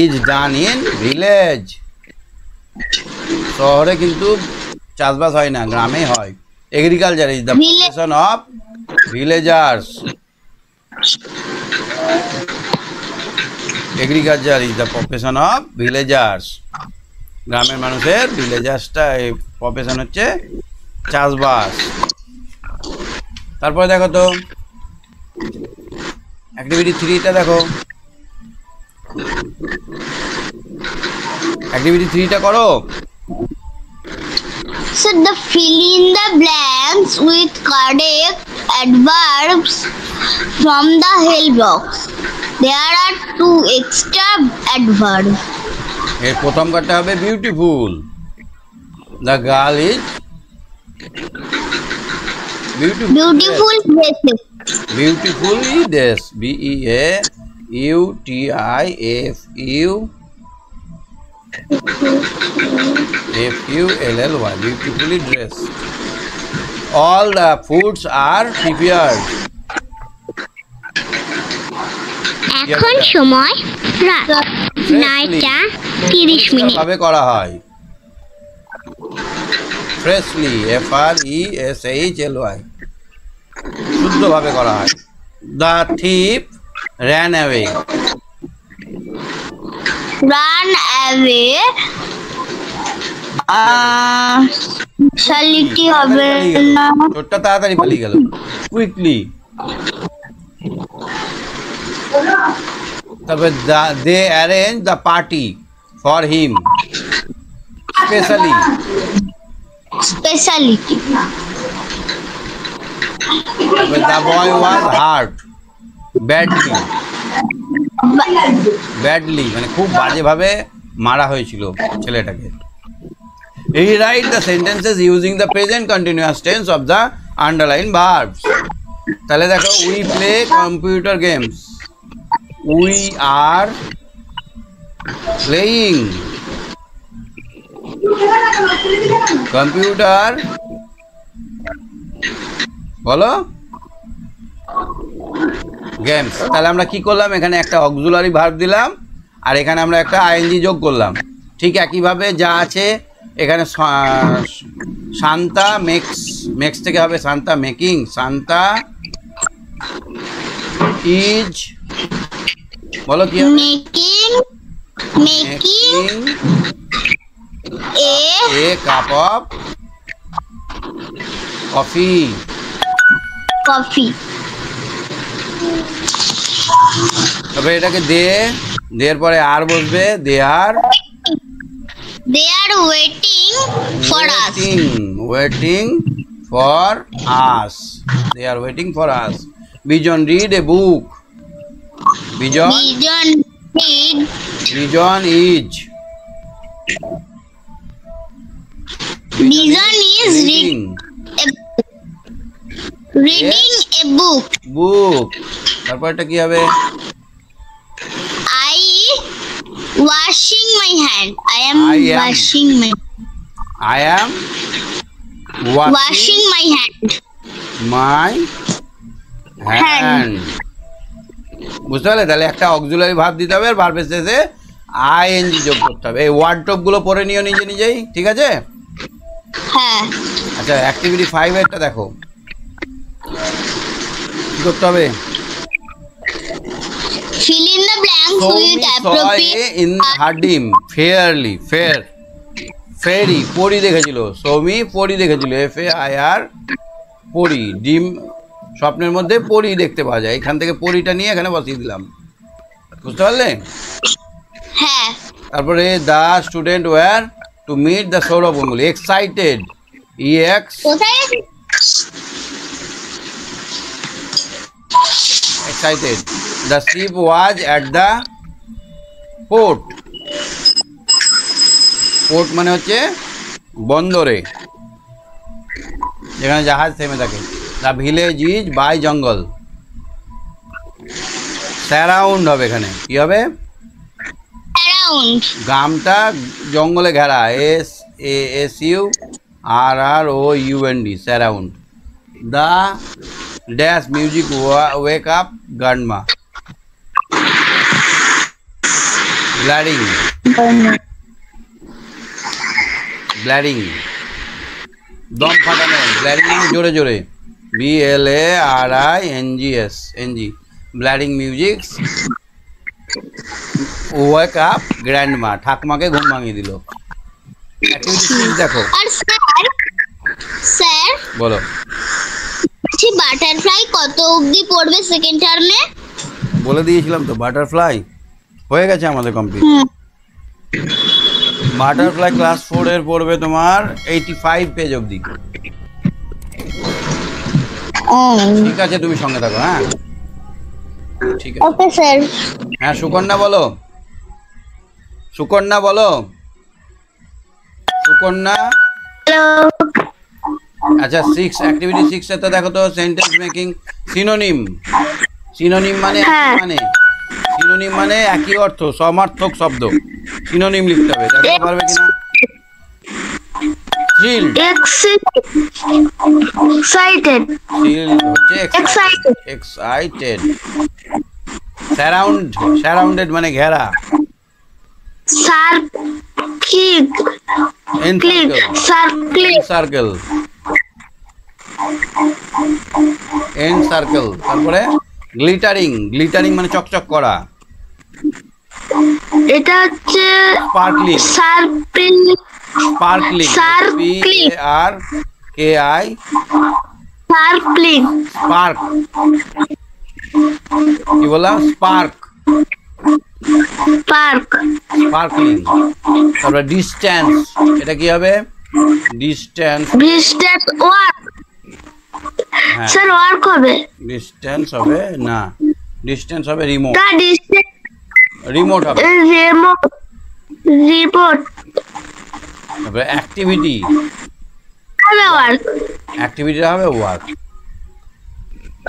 is done in village. শহরে কিন্তু চাষবাস হয় না, গ্রামে হয়। Agriculture is the profession of villagers. Agriculture is the profession of villagers. গ্রামের মানুষের ভিলেজার্সটা এই প্রফেশন হচ্ছে চাষবাস। তারপরে দেখো তো অ্যাক্টিভিটি 3টা দেখো। অ্যাক্টিভিটি 3টা করো। So the fill in the blanks with correct adverbs from the help box. There are 2 extra adverbs. এর প্রথম কাটটা হবে beautiful. The girl is Beautiful dresses. Beautifully dress, BEAUTIFULLY, beautifully dressed. All the foods are prepared. এখন সময় রাত 9টা 30 minute. ভাবে করা হয় ফ্রেশলি, FRESHLY, শুদ্ধভাবে করা হয়। The thief ran away. Run away. শালিটি হবে না। ছোটটা তাড়াতাড়ি পালিয়ে গেল, কুইকলি। তারপরে they arrange the party for him specially. Speciality. The boy was hurt badly, মানে খুব বাজেভাবে মারা হয়েছিল ছেলেটাকে। Rewrite the sentences using the present continuous tense of the underlined verbs. তাহলে দেখো, we play computer games. We are playing computer, বলো, games. তাহলে আমরা কি করলাম, এখানে একটা অক্সিলারি ভার্ব দিলাম আর এখানে আমরা একটা আইএনজি যোগ করলাম। ঠিক একইভাবে যা আছে এখানে শান্তা মেক্স থেকে হবে শান্তা মেকিং, শান্তা ইজ, বলো কি হবে, making a cup of coffee. তবে এটাকে দের পরে আর বসবে, they are waiting for us. They are waiting for us. Bijon read a book. Bijon is Bison is reading reading a book. book. তারপর এটা কি হবে? I washing my hand. I am I am washing my washing my hand. my hand. বুঝতে পারলে? তাহলে একটা auxiliary verb দিতে হবে আর ভার্বের শেষে আইএনজি যোগ করতে হবে। এই ওয়ার্ড টপ গুলো পড়ে নিও নিজে নিজেই, ঠিক আছে? হ্যাঁ। আচ্ছা, অ্যাক্টিভিটি 5 এরটা দেখো কি করতে হবে। Fill in the blanks with appropriate in her dream fairly fair fairy পরি দেখেছিল, সৌমি পরি দেখেছিল, FAIR পরি, ডিম স্বপ্নের মধ্যে পরি দেখতে পাওয়া যায়, এখান থেকে পরিটা নিয়ে এখানে বসিয়ে দিলাম, বুঝতে পারলে? হ্যাঁ। তারপরে the student were to meet the Sourav Ganguly, excited EX কোথায় আছে? excited. The ship was at the port. Port মানে হচ্ছে বন্দরে, যেখানে জাহাজ থেমে থাকে। দ্য ভিলেজ ইজ বাই জঙ্গল, সারাউন্ড হবে এখানে, কি হবে? Around. গ্রামটা জঙ্গলে ঘেরা, SASURROUND, surround. The dash music wake up grandma, blurring blurring দম ফাটানো, ব্লারিং জোরে জোরে, BLARINGS blurring music wake up grandma, ঠাকুমাকে ঘুম ভাঙিয়ে দিল। দেখো আর স্যার বলো, বাটারফ্লাই কত অবধি পড়বে সেকেন্ড টার্মে? বলে দিয়েছিলাম তো, বাটারফ্লাই হয়ে গেছে আমাদের কমপ্লিট। বাটারফ্লাই ক্লাস 4 এর পড়বে তোমার 85 পেজ অবধি। ঠিক আছে, তুমি সঙ্গে থাকো। হ্যাঁ ঠিক আছে, ওকে স্যার। হ্যাঁ সুকন্যা বলো, সুকন্যা বলো, সুকন্যা। আচ্ছা 6 অ্যাক্টিভিটি 6 এ তো দেখো তো, সেন্টেন্স মেকিং সিনোনিম। সিনোনিম মানে সিনোনিম মানে একই অর্থ, সমার্থক শব্দ, সিনোনিম লিখতে হবে। দেখো পারবে কিনা? থ্রিল, excited, থ্রিল হচ্ছে এক্সাইটেড। সারাউন্ড, সারাউন্ডেড মানে ঘেরা। circling, circle, and circle. তারপরে গ্লিটারিং, গ্লিটারিং মানে চকচক করা। এটা হচ্ছে sparkling, সার্পিং, sparkling, Sparkling. SPARKI, সার্কলিং, spark, কি বললাম? Spark, park, sparkling. তারপরে ডিস্টেন্স, এটা কি হবে? ডিস্টেন্স, ডিস্টেন্স ওয়ার্ক, হ্যাঁ স্যার ওয়ার্ক হবে, ডিস্টেন্স হবে না, ডিস্টেন্স হবে রিমোট, তা ডিস্টেন্স রিমোট হবে। রিমোট, রিপোর্ট তারপরে অ্যাক্টিভিটি, হবে ওয়ার্ক, অ্যাক্টিভিটিটা হবে ওয়ার্ক।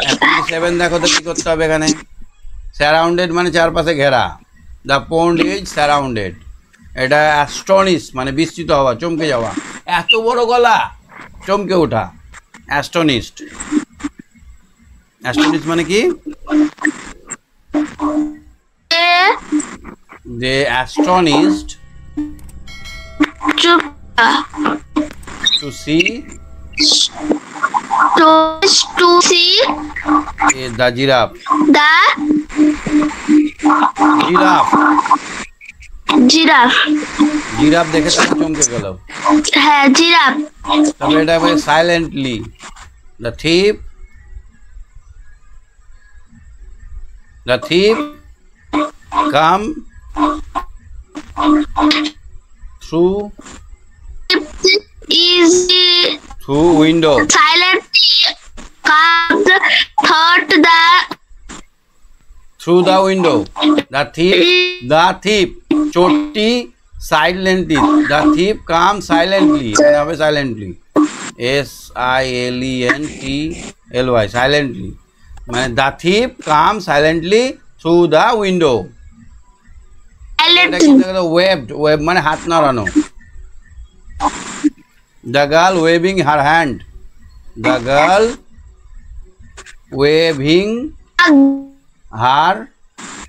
অ্যাক্টিভিটি 7 দেখো তো কি করতে হবে এখানে। সারাউন্ডেড মানে চারপাশে ঘেরা, দ্য পন্ড ইজ সারাউন্ডেড। এটা অ্যাস্টনিশ মানে বিস্মিত হওয়া, চমকে যাওয়া, এত বড় গলা, চমকে ওঠা, অ্যাস্টনিশড। অ্যাস্টনিশ মানে কি? যে অ্যাস্টনিশড চুপ, to see to see the giraffe, the giraffe, giraffe, giraffe দেখে তো চমকে গেল। হ্যাঁ জিরাফ, তারপরে এটা হবে silently, the thief come through is window, silently comes through the window, the thief, চোরটি silently, the thief come silently, এখানে হবে সাইলেন্টলি, SILENTLY, সাইলেন্টলি, মানে the thief come silently through the window. Web মানে হাত নাড়ানো। The girl waving her hand, the girl waving her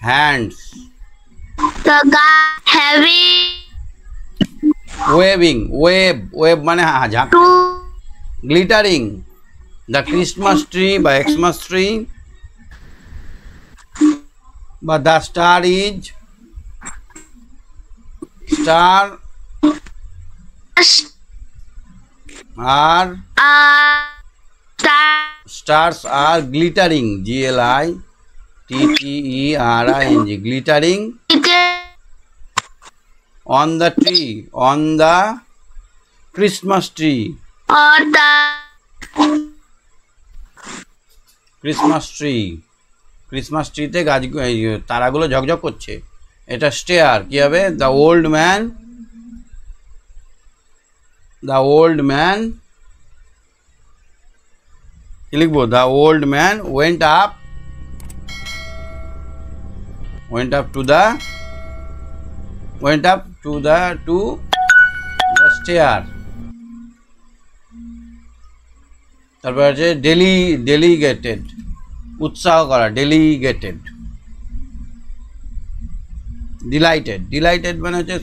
hands, The guy having waving, web মানে ঝাঁক। to glittering, the Christmas tree বা Xmas tree, বা the star is, star R stars R glittering, GLITTERING, glittering on the tree, on the Christmas tree, or the Christmas ট্রিতে গাছ তারাগুলো ঝকঝক করছে, এটা stair. কি হবে? The old man, কি লিখবো? The old man went up to the stair। তারপর আছে delegated, উৎসাহ করা, ডেলিগেটেড। ডিলাইটেড মানে হচ্ছে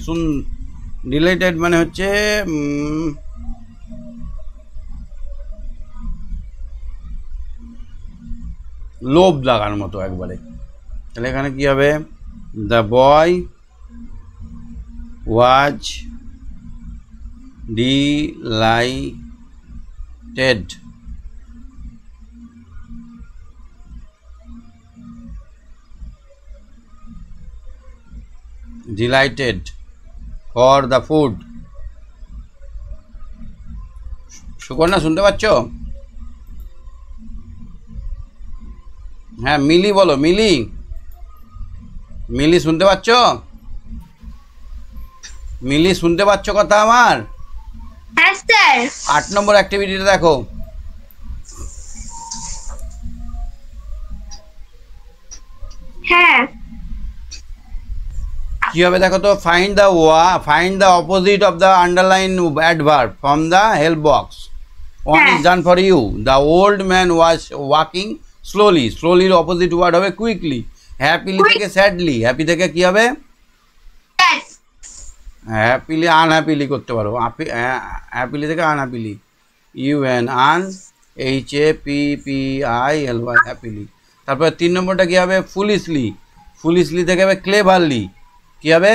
ডিলাইটেড মানে হচ্ছে লোভ লাগার মতো একবারে। তাহলে এখানে কি হবে? The boy was delighted, for the food. Sukanya শুনতে পাচ্ছ? হ্যাঁ, মিলি বলো, মিলি শুনতে পাচ্ছ? মিলি শুনতে পাচ্ছ কথা আমার? Yes, sir. 8 নম্বর অ্যাক্টিভিটিটা দেখো। হ্যাঁ, কি হবে দেখো তো? Find the opposite of the underline adverb from the help box. One is done for you. The old man was walking স্লোলির অপোজিট ওয়ার্ড হবে কুইকলি। হ্যাপিলি থেকে স্যাডলি, হ্যাপি থেকে কি হবে? yes, হ্যাপিলি আনহ্যাপিলি করতে পারো, হ্যাপিলি থেকে আনহ্যাপিলি, UNHAPPILY, হ্যাপিলি। তারপর 3 নম্বরটা কি হবে? ফুলিশলি থেকে হবে ক্লেভারলি। কি হবে?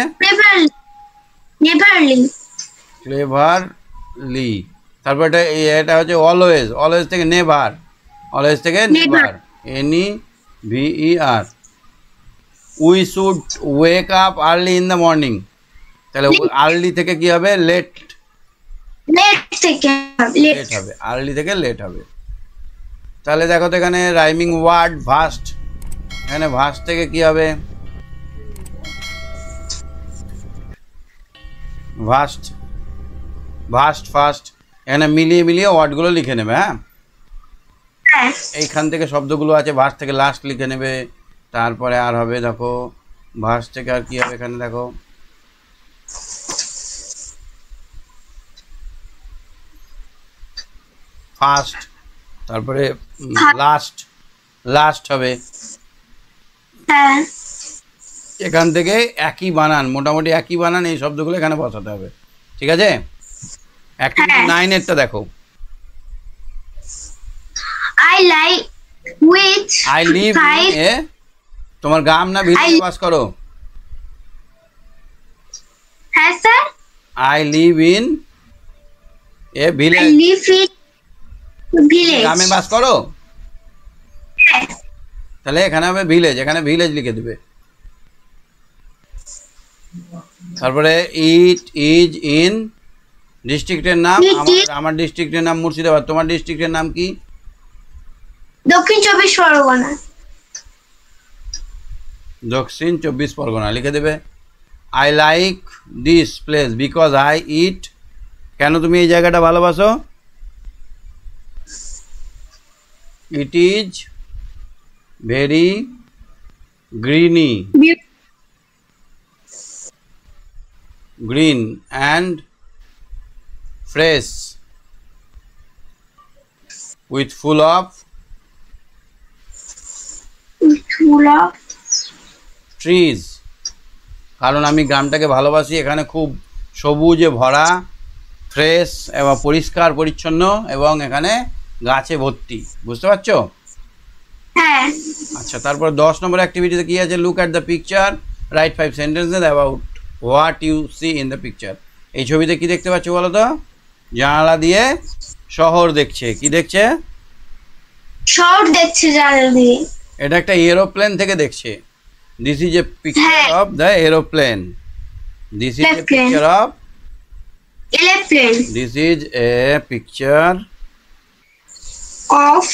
ক্লেভারলি। তারপর এটা হচ্ছে অলওয়েজ থেকে never, NEVER। We should wake up early in the morning, তাহলে আর্লি থেকে কি হবে? লেট হবে, আর্লি থেকে লেট হবে। তাহলে দেখো তো এখানে রাইমিং ওয়ার্ড ভাস্ট, এখানে ভাস্ট থেকে কি হবে? Vast fast. এখানে মিলিয়ে ওয়ার্ডগুলো লিখে নেবে। হ্যাঁ, এইখান থেকে শব্দগুলো আছে, ভাস্ট থেকে লাস্ট লিখে নেবে। তারপরে আর হবে দেখো ভাস্ট থেকে আর কি হবে? এখানে দেখো ফার্স্ট, তারপরে লাস্ট হবে। এখান থেকে একই বানান, মোটামুটি একই বানান, এই শব্দগুলো এখানে বসাতে হবে। ঠিক আছে? অ্যাক্টিভিটি 9-এরটা দেখো। আই লিভ ইন তোমার গ্রাম না ভিলেজে বাস করো? হ্যাঁ sir, I live in a village. গ্রামে বাস করো? তাহলে এখানে হবে ভিলেজ, এখানে ভিলেজ লিখে দেবে। তারপরে ইট ইজ ইন ডিস্ট্রিক্টের নাম, আমার ডিস্ট্রিক্টের নাম মুর্শিদাবাদ। তোমার ডিস্ট্রিক্টের নাম কি? দক্ষিণ 24 পরগনা। দক্ষিণ 24 পরগনা লিখে দেবে। I like this place because I eat. কেন তুমি এই জায়গাটা ভালোবাসো? It is very গ্রিনি, green and fresh with full of trees। কারণ আমি গ্রামটাকে ভালোবাসি, এখানে খুব সবুজে ভরা, ফ্রেশ এবং পরিষ্কার পরিচ্ছন্ন, এবং এখানে গাছে ভর্তি। বুঝতে পারছো? হ্যাঁ। আচ্ছা, তারপর 10 নম্বর অ্যাক্টিভিটিতে কি আছে? Look at the picture, write 5 sentences about what you see in the picture. এই ছবিতে কি দেখতে পাচ্ছ বলো তো? জানালা দিয়ে শহর দেখছে। কি দেখছে? শহর দেখছে জানালা দিয়ে। এটা একটা এরোপ্লেন থেকে দেখছে। This is a picture of the aeroplane. This is a picture of aeroplane. This is a picture of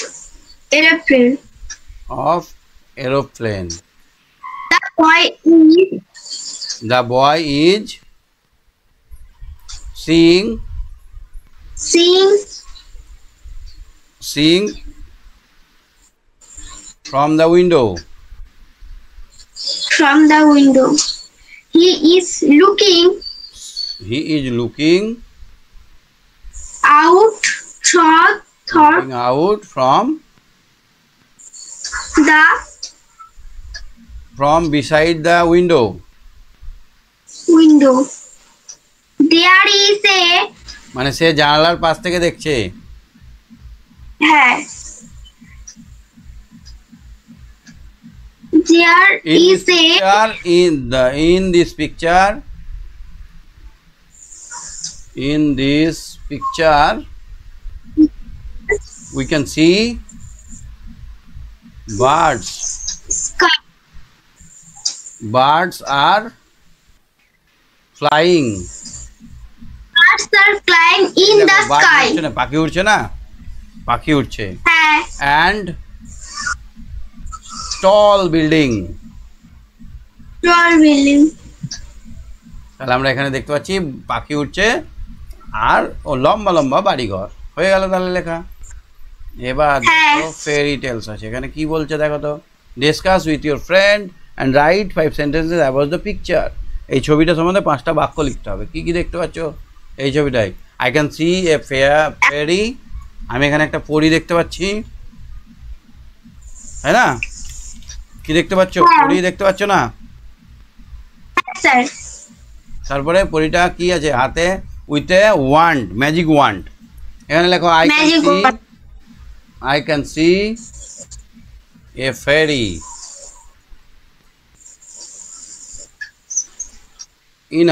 aeroplane. Of aeroplane. The boy is The boy is seeing from the window. from the window. He is looking out from beside the window. window. There is a মানে সে জানালার পাশ থেকে দেখছে। হ্যাঁ। There is a in this picture we can see birds. sky. Birds are flying. Birds are flying in the sky. পাখি উড়ছে না? পাখি উড়ছে। হ্যাঁ। And tall building. Tall building. তাহলে আমরা এখানে দেখতে পাচ্ছি পাখি উঠছে আর ও লম্বা লম্বা বাড়িঘর। হয়ে গেল তাহলে লেখা। এবার দেখো ফেয়ারি টেলস আছে। এখানে কি বলছে দেখো তো? Discuss with your friend and right 5 sentences about the picture. এই ছবিটা সম্বন্ধে 5টা বাক্য লিখতে হবে। কি কি দেখতে পাচ্ছ এই ছবিটায়? I can see A fairy. আমি এখানে একটা পরী দেখতে পাচ্ছি, তাই না? কি দেখতে পাচ্ছ? পরী দেখতে পাচ্ছ না? স্যার। তারপরে পরীটা কি আছে হাতে? With a wand, magic wand. এখানে লেখো I can see A fairy in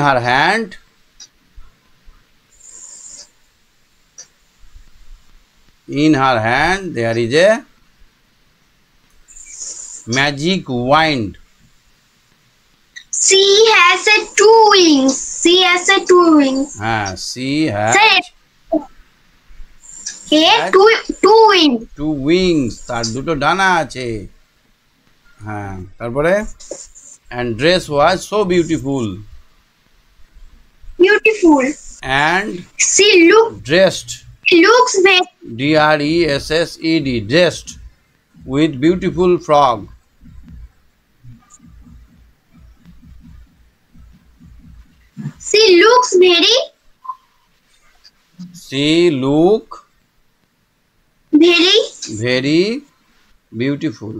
her hand there is a magic wand. She has a two wings. She has a two wings. She has two wings. Two wings. তার দুটো ডানা আছে। হ্যাঁ, তারপরে and dress was so beautiful. Beautiful. And she dressed looks very dressed dressed with beautiful frog. She look very beautiful.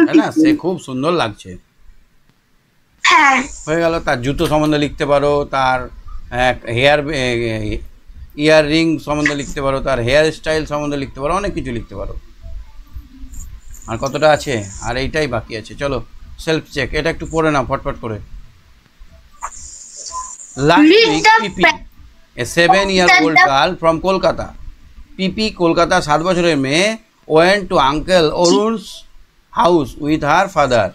তাই না? সে খুব সুন্দর লাগছে। হ্যাঁ, হয়ে গেল। তার জুতো সম্বন্ধে লিখতে পারো, তার ইয়ার রিং সম্বন্ধে লিখতে পারো, তার হেয়ার স্টাইল সম্বন্ধে লিখতে পারো, অনেক কিছু লিখতে পারো। আর কতটা আছে? আর এইটাই বাকি আছে। চলো সেলফ চেক, এটা একটু পড়ে নাও ফটফট করে। Last week, Pipi, a 7-year-old girl from Kolkata, Pipi, Kolkata 7 বছরের মেয়ে, went to Uncle Arun's house with her father.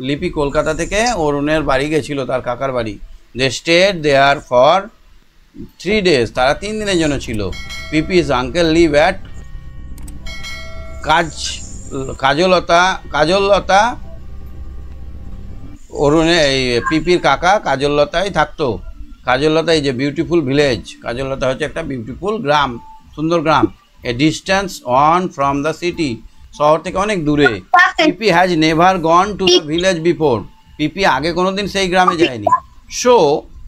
লিপি কলকাতা থেকে অরুণের বাড়ি গেছিল, তার কাকার বাড়ি। They stayed there for 3 days. তারা 3 দিনের জন্য ছিল। Pipi's uncle live at অরুণে এই পিপির কাকা কাজললতায় থাকতো। কাজললতা এই যে বিউটিফুল ভিলেজ, কাজললতা হচ্ছে একটা বিউটিফুল গ্রাম, সুন্দর গ্রাম। A distance on from the city, শহর থেকে অনেক দূরে। Pipi has never gone to the village before, Pipi আগে কোনোদিন সেই গ্রামে যায়নি। So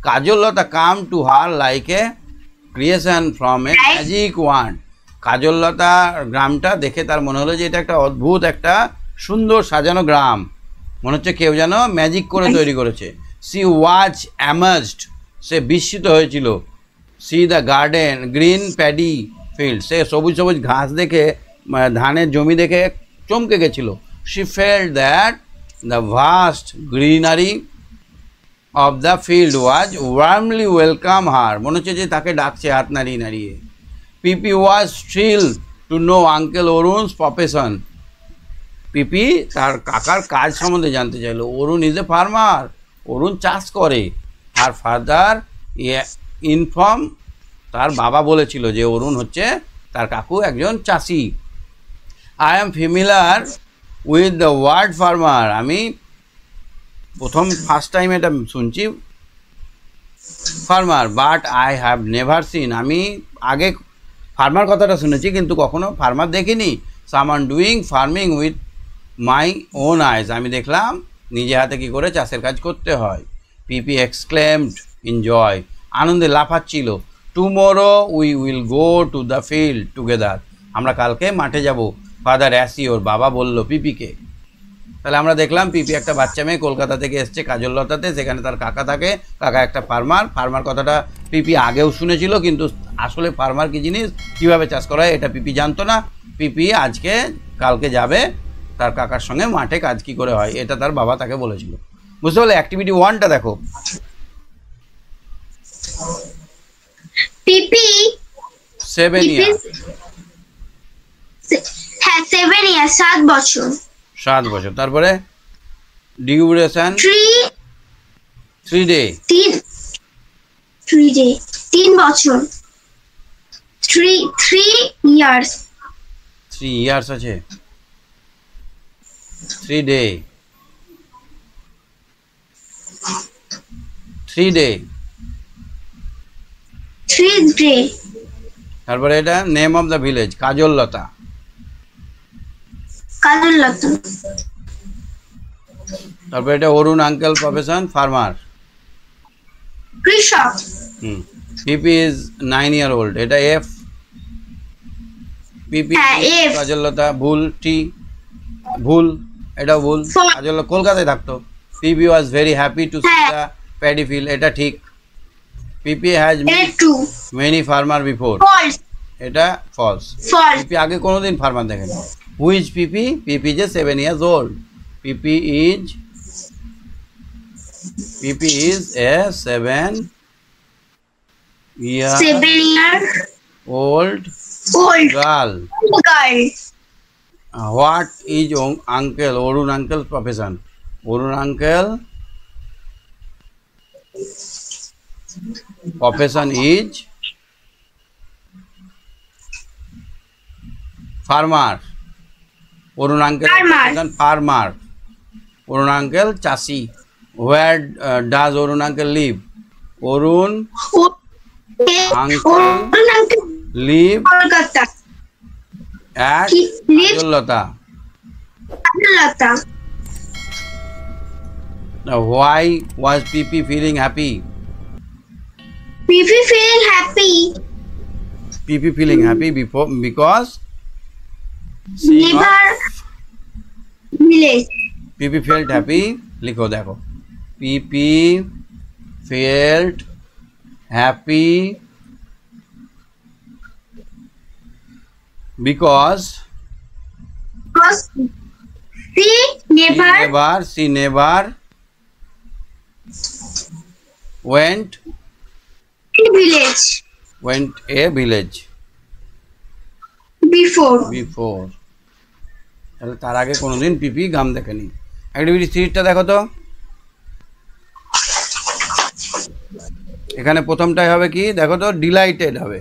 Kajallata came to her like a creation from a magic wand. Kajallata গ্রামটা দেখে তার মনে হলো যে এটা একটা অদ্ভুত, একটা সুন্দর সাজানো গ্রাম, মনে হচ্ছে কেউ যেন ম্যাজিক করে তৈরি করেছে। সি ওয়াজ অ্যামাজড, সে বিস্মিত হয়েছিল। See the garden green paddy field, সে সবুজ সবুজ ঘাস দেখে, ধানের জমি দেখে চমকে গেছিল। She felt that the vast greenery of the field was warmly welcome her, মনে হচ্ছে যে তাকে ডাকছে হাত নাড়িয়ে নাড়িয়ে। Pipi was thrill to know uncle Arun's profession, Pipi তার কাকার কাজ সম্বন্ধে জানতে চাইলো। অরুণ ইজ এ ফার্মার, অরুণ চাষ করে। আর ফাদার ইনফর্ম, তার বাবা বলেছিল যে অরুণ হচ্ছে, তার কাকু একজন চাষি। I am familiar with the word farmer, আমি ফার্স্ট টাইম এটা শুনছি farmer, but I have never seen, আমি আগে ফার্মার কথাটা শুনেছি কিন্তু কখনো ফার্মার দেখিনি। Someone doing farming with my own eyes, আমি দেখলাম নিজে হাতে কী করে চাষের কাজ করতে হয়। পিপি এক্সক্লেমড ইন জয়, আনন্দে লাফাচ্ছিল। Tomorrow we will go to the field together, আমরা কালকে মাঠে যাব। ফাদার অ্যাসিওর, বাবা বলল পিপিকে। তাহলে আমরা দেখলাম পিপি একটা বাচ্চা মেয়ে কলকাতা থেকে এসছে কাজললতাতে, সেখানে তার কাকা থাকে, কাকা একটা ফার্মার। ফার্মার কথাটা পিপি আগেও শুনেছিল, কিন্তু আসলে ফার্মার কী জিনিস, কীভাবে চাষ করা হয় এটা পিপি জানতো না। পিপি কালকে যাবে তার কাকার সঙ্গে মাঠে কাজ কী করে হয়, এটা তার বাবা তাকে বলেছিল। বুঝতে পারলে? অ্যাক্টিভিটি 1টা দেখো। পিপি 7 ইয়ার, হ্যাঁ 7 ইয়ার, 7 বছর। 7 বছর। তারপরে ডিউরেশন 3 ডে, 3 বছর। 3 ইয়ার্স, 3 ইয়ার্স আছে। 3 ডে, 3 ডে। 3 ডে। তারপরে এটা name of the village Kajallata. Kajallata. তারপরে এটা অরুণ আঙ্কেল প্রফেশন ফার্মার। কৃষক। পিপি ইজ 9 ইয়ার ওল্ড, এটা এফ। পিপি কাজললতা ভুল, টি ভুল, এটাও ভুল। কাজললতা কলকাতায় থাকতো। Pipi was very happy to see the paddy field, এটা ঠিক। Pipi has many farmer before, এটা ফলস। পিপি আগে কোনোদিন ফার্মার দেখেনি। Who is Pipi? Pipi is 7 years old. Pipi is a 7 year old girl. What is uncle Orun uncle's profession? Orun uncle profession is farmer. Orun uncle profession farmer. Orun uncle চাষি. Where does Orun uncle live? Orun uncle live at Kajalata. Now, why was Pipi feeling happy? Pipi feeling happy. Pipi feeling happy because Never village. Pipi felt happy. लिखो देखो. Pipi felt happy because she never went a village before. তাহলে তার আগে কোনোদিন পিপি গ্রাম দেখেনি। Activity 3টা দেখো তো। এখানে প্রথমটাই হবে কি দেখো তো, ডিলাইটেড হবে।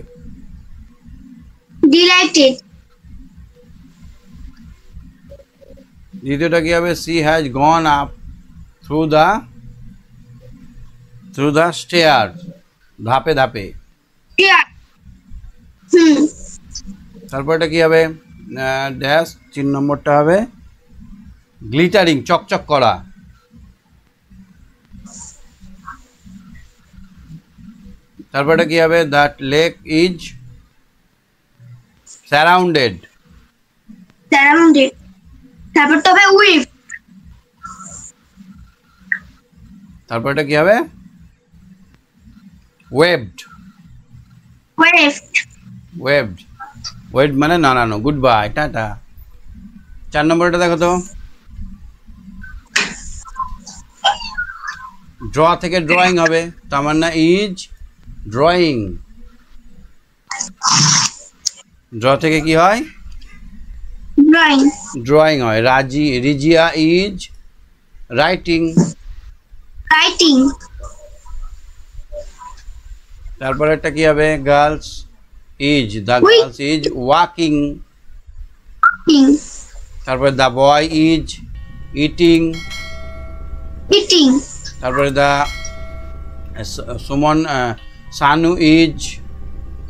Delighted. দ্বিতীয়টা কি হবে? She has gone up through the stair, ধাপে ধাপে। Yeah. তারপরটা কি হবে? ড্যাশ, 3 নম্বরটা হবে গ্লিটারিং, চকচক করা। তারপরটা কি হবে? That lake is surrounded. Surrounded. তারপর তো হবে উইভ। তারপরটা কি হবে? ওয়েবড। Waved. ওয়েবড, ওয়েবড মানে নাড়ানো। Good bye, tata. 4 নম্বরটা দেখো তো। ড্র থেকে ড্রয়িং হবে, তামান্না ইজ ড্রয়িং। ড্র থেকে কি হয়? Drawing. ড্রয়িং হয়। Rizia is writing. Writing. তারপর একটা কি হবে? Girls is, the we. Girls is walking. Eating. তারপরে the boy is eating. Eating. তারপরে the Sanu is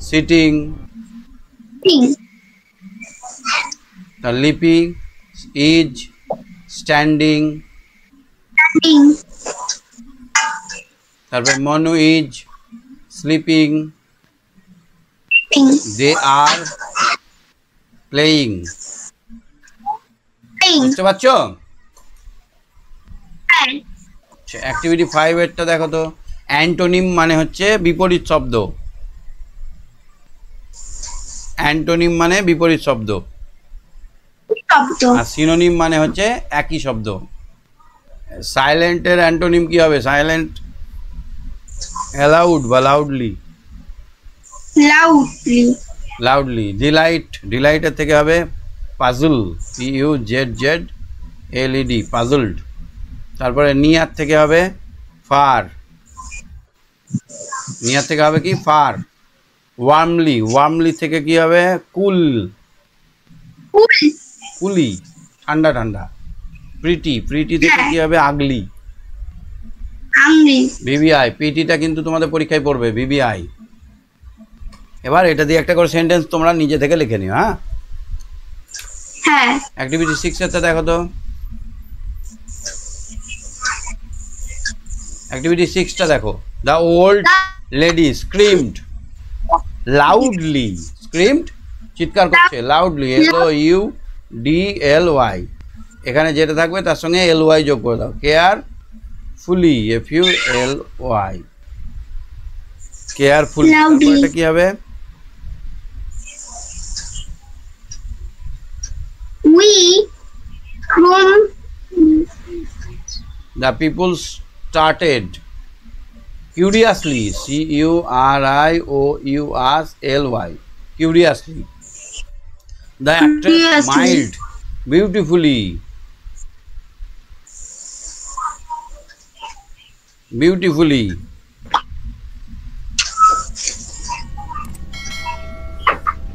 sitting. Eating. The লিপি ইজ স্ট্যান্ডিং। Standing. তারপরে Manu is sleeping. Eating. They are playing. Playing. বুঝতে পারছো? Pen. অ্যাক্টিভিটি 5 এরটা দেখো তো। অ্যান্টোনিম মানে হচ্ছে বিপরীত শব্দ। অ্যান্টোনিম মানে বিপরীত শব্দ, শব্দ। আর সিনোনিম মানে হচ্ছে একই শব্দ। সাইলেন্টের অ্যান্টোনিম কি হবে? সাইলেন্ট, অ্যালাউড বা লাউডলি। Loudly. লাউডলি। ডিলাইট, ডিলাইটের থেকে হবে পাজল, PUZZLED, পাজলড। তারপরে নিয়ার থেকে হবে ফার, নিয়ার থেকে হবে কি? ফার। ওয়ার্মলি, ওয়ার্মলি থেকে কি হবে? কুল, Cool. কুলি, ঠান্ডা ঠান্ডা। প্রিটি, প্রিটি থেকে কি হবে? আগলি। Hungry. ভিভিআই, পিটিটা কিন্তু তোমাদের পরীক্ষায় পড়বে, ভিভিআই। এবার এটা দিয়ে একটা করে সেন্টেন্স তোমরা নিজে থেকে লিখে নিও। হ্যাঁ, হ্যাঁ। অ্যাক্টিভিটি 6 এরটা দেখো তো। অ্যাক্টিভিটি 6টা দেখো। The old lady screamed loudly. Screamed, চিৎকার করছে। Loudly, LOUDLY। এখানে যেটা থাকবে তার সঙ্গে LY যোগ করে দাও। Carefully, FULY, carefully. তারপর এটা কি হবে? We from The people started curiously, CURIOUSLY, curiously. The actress Curiously. smiled beautifully, beautifully.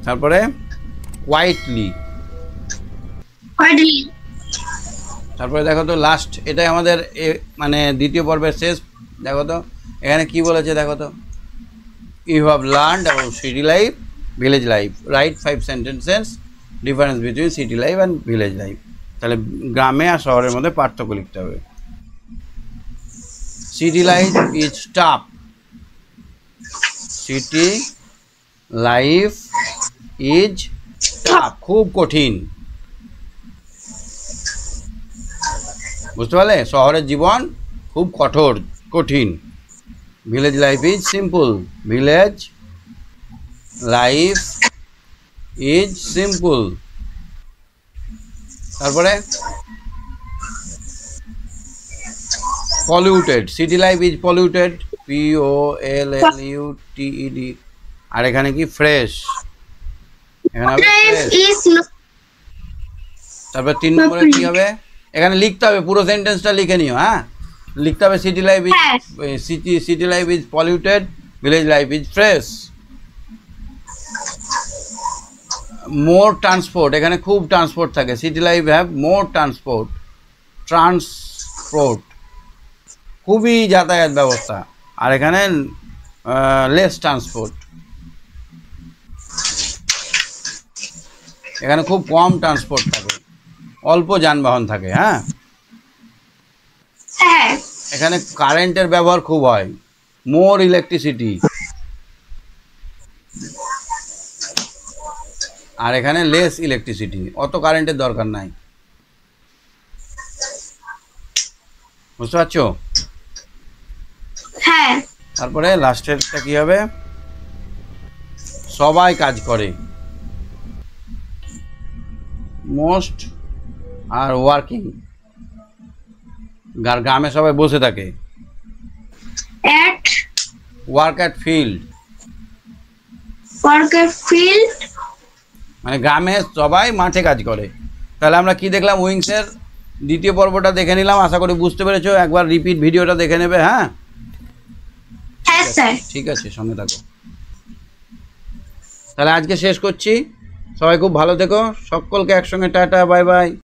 তারপরে quietly। quietly. তারপরে দেখো তো লাস্ট, এটাই আমাদের মানে দ্বিতীয় পর্বের শেষ। দেখো তো এখানে কি বলেছে, দেখো তো। You have learned about city life, village life. Write 5 sentences difference between city life and village life. তাহলে গ্রামে আর শহরের মধ্যে পার্থক্য লিখতে হবে। City life is tough, city life is tough, খুব কঠিন। বুঝতে পারলে? শহরের জীবন খুব কঠোর, কঠিন। Village life is simple, village life is simple. তারপরে polluted, city life is polluted, POLLUTED। আর এখানে কি? ফ্রেশ, এখানে হবে Friends ফ্রেশ। is তারপর 3 নম্বরে কি হবে? এখানে লিখতে হবে, পুরো সেন্টেন্সটা লিখে নিও। হ্যাঁ, লিখতে হবে city life is city life is polluted, village life is fresh. More transport, এখানে খুব ট্রান্সপোর্ট থাকে। City life have more transport, transport. খুবই যাতায়াত ব্যবস্থা। আর এখানে লেস ট্রান্সপোর্ট, এখানে খুব কম ট্রান্সপোর্ট থাকে, অল্প যানবাহন থাকে। হ্যাঁ, হ্যাঁ এখানে কারেন্টের ব্যবহার খুব হয়, মোর ইলেকট্রিসিটি। আর এখানে লেস ইলেকট্রিসিটি, অত কারেন্টের দরকার নাই। বুঝতে পারছো? হ্যাঁ তারপরে লাস্টেরটা কি হবে? সবাই কাজ করে, মোস্ট আর ওয়ার্কিং। গ্রামে সবাই বসে থাকে, at work at field, worker field। মানে গ্রামে সবাই মাঠে কাজ করে। তাহলে আমরা কি দেখলাম? উইংসের দ্বিতীয় পর্বটা দেখে নিলাম, আশা করি বুঝতে পেরেছো। একবার রিপিট ভিডিওটা দেখে নেবে। হ্যাঁ, হ্যাঁ স্যার। ঠিক আছে, সঙ্গে থাকো। তাহলে আজকে শেষ করছি, সবাই খুব ভালো থেকো, সকলকে একসঙ্গে টাটা বাই বাই।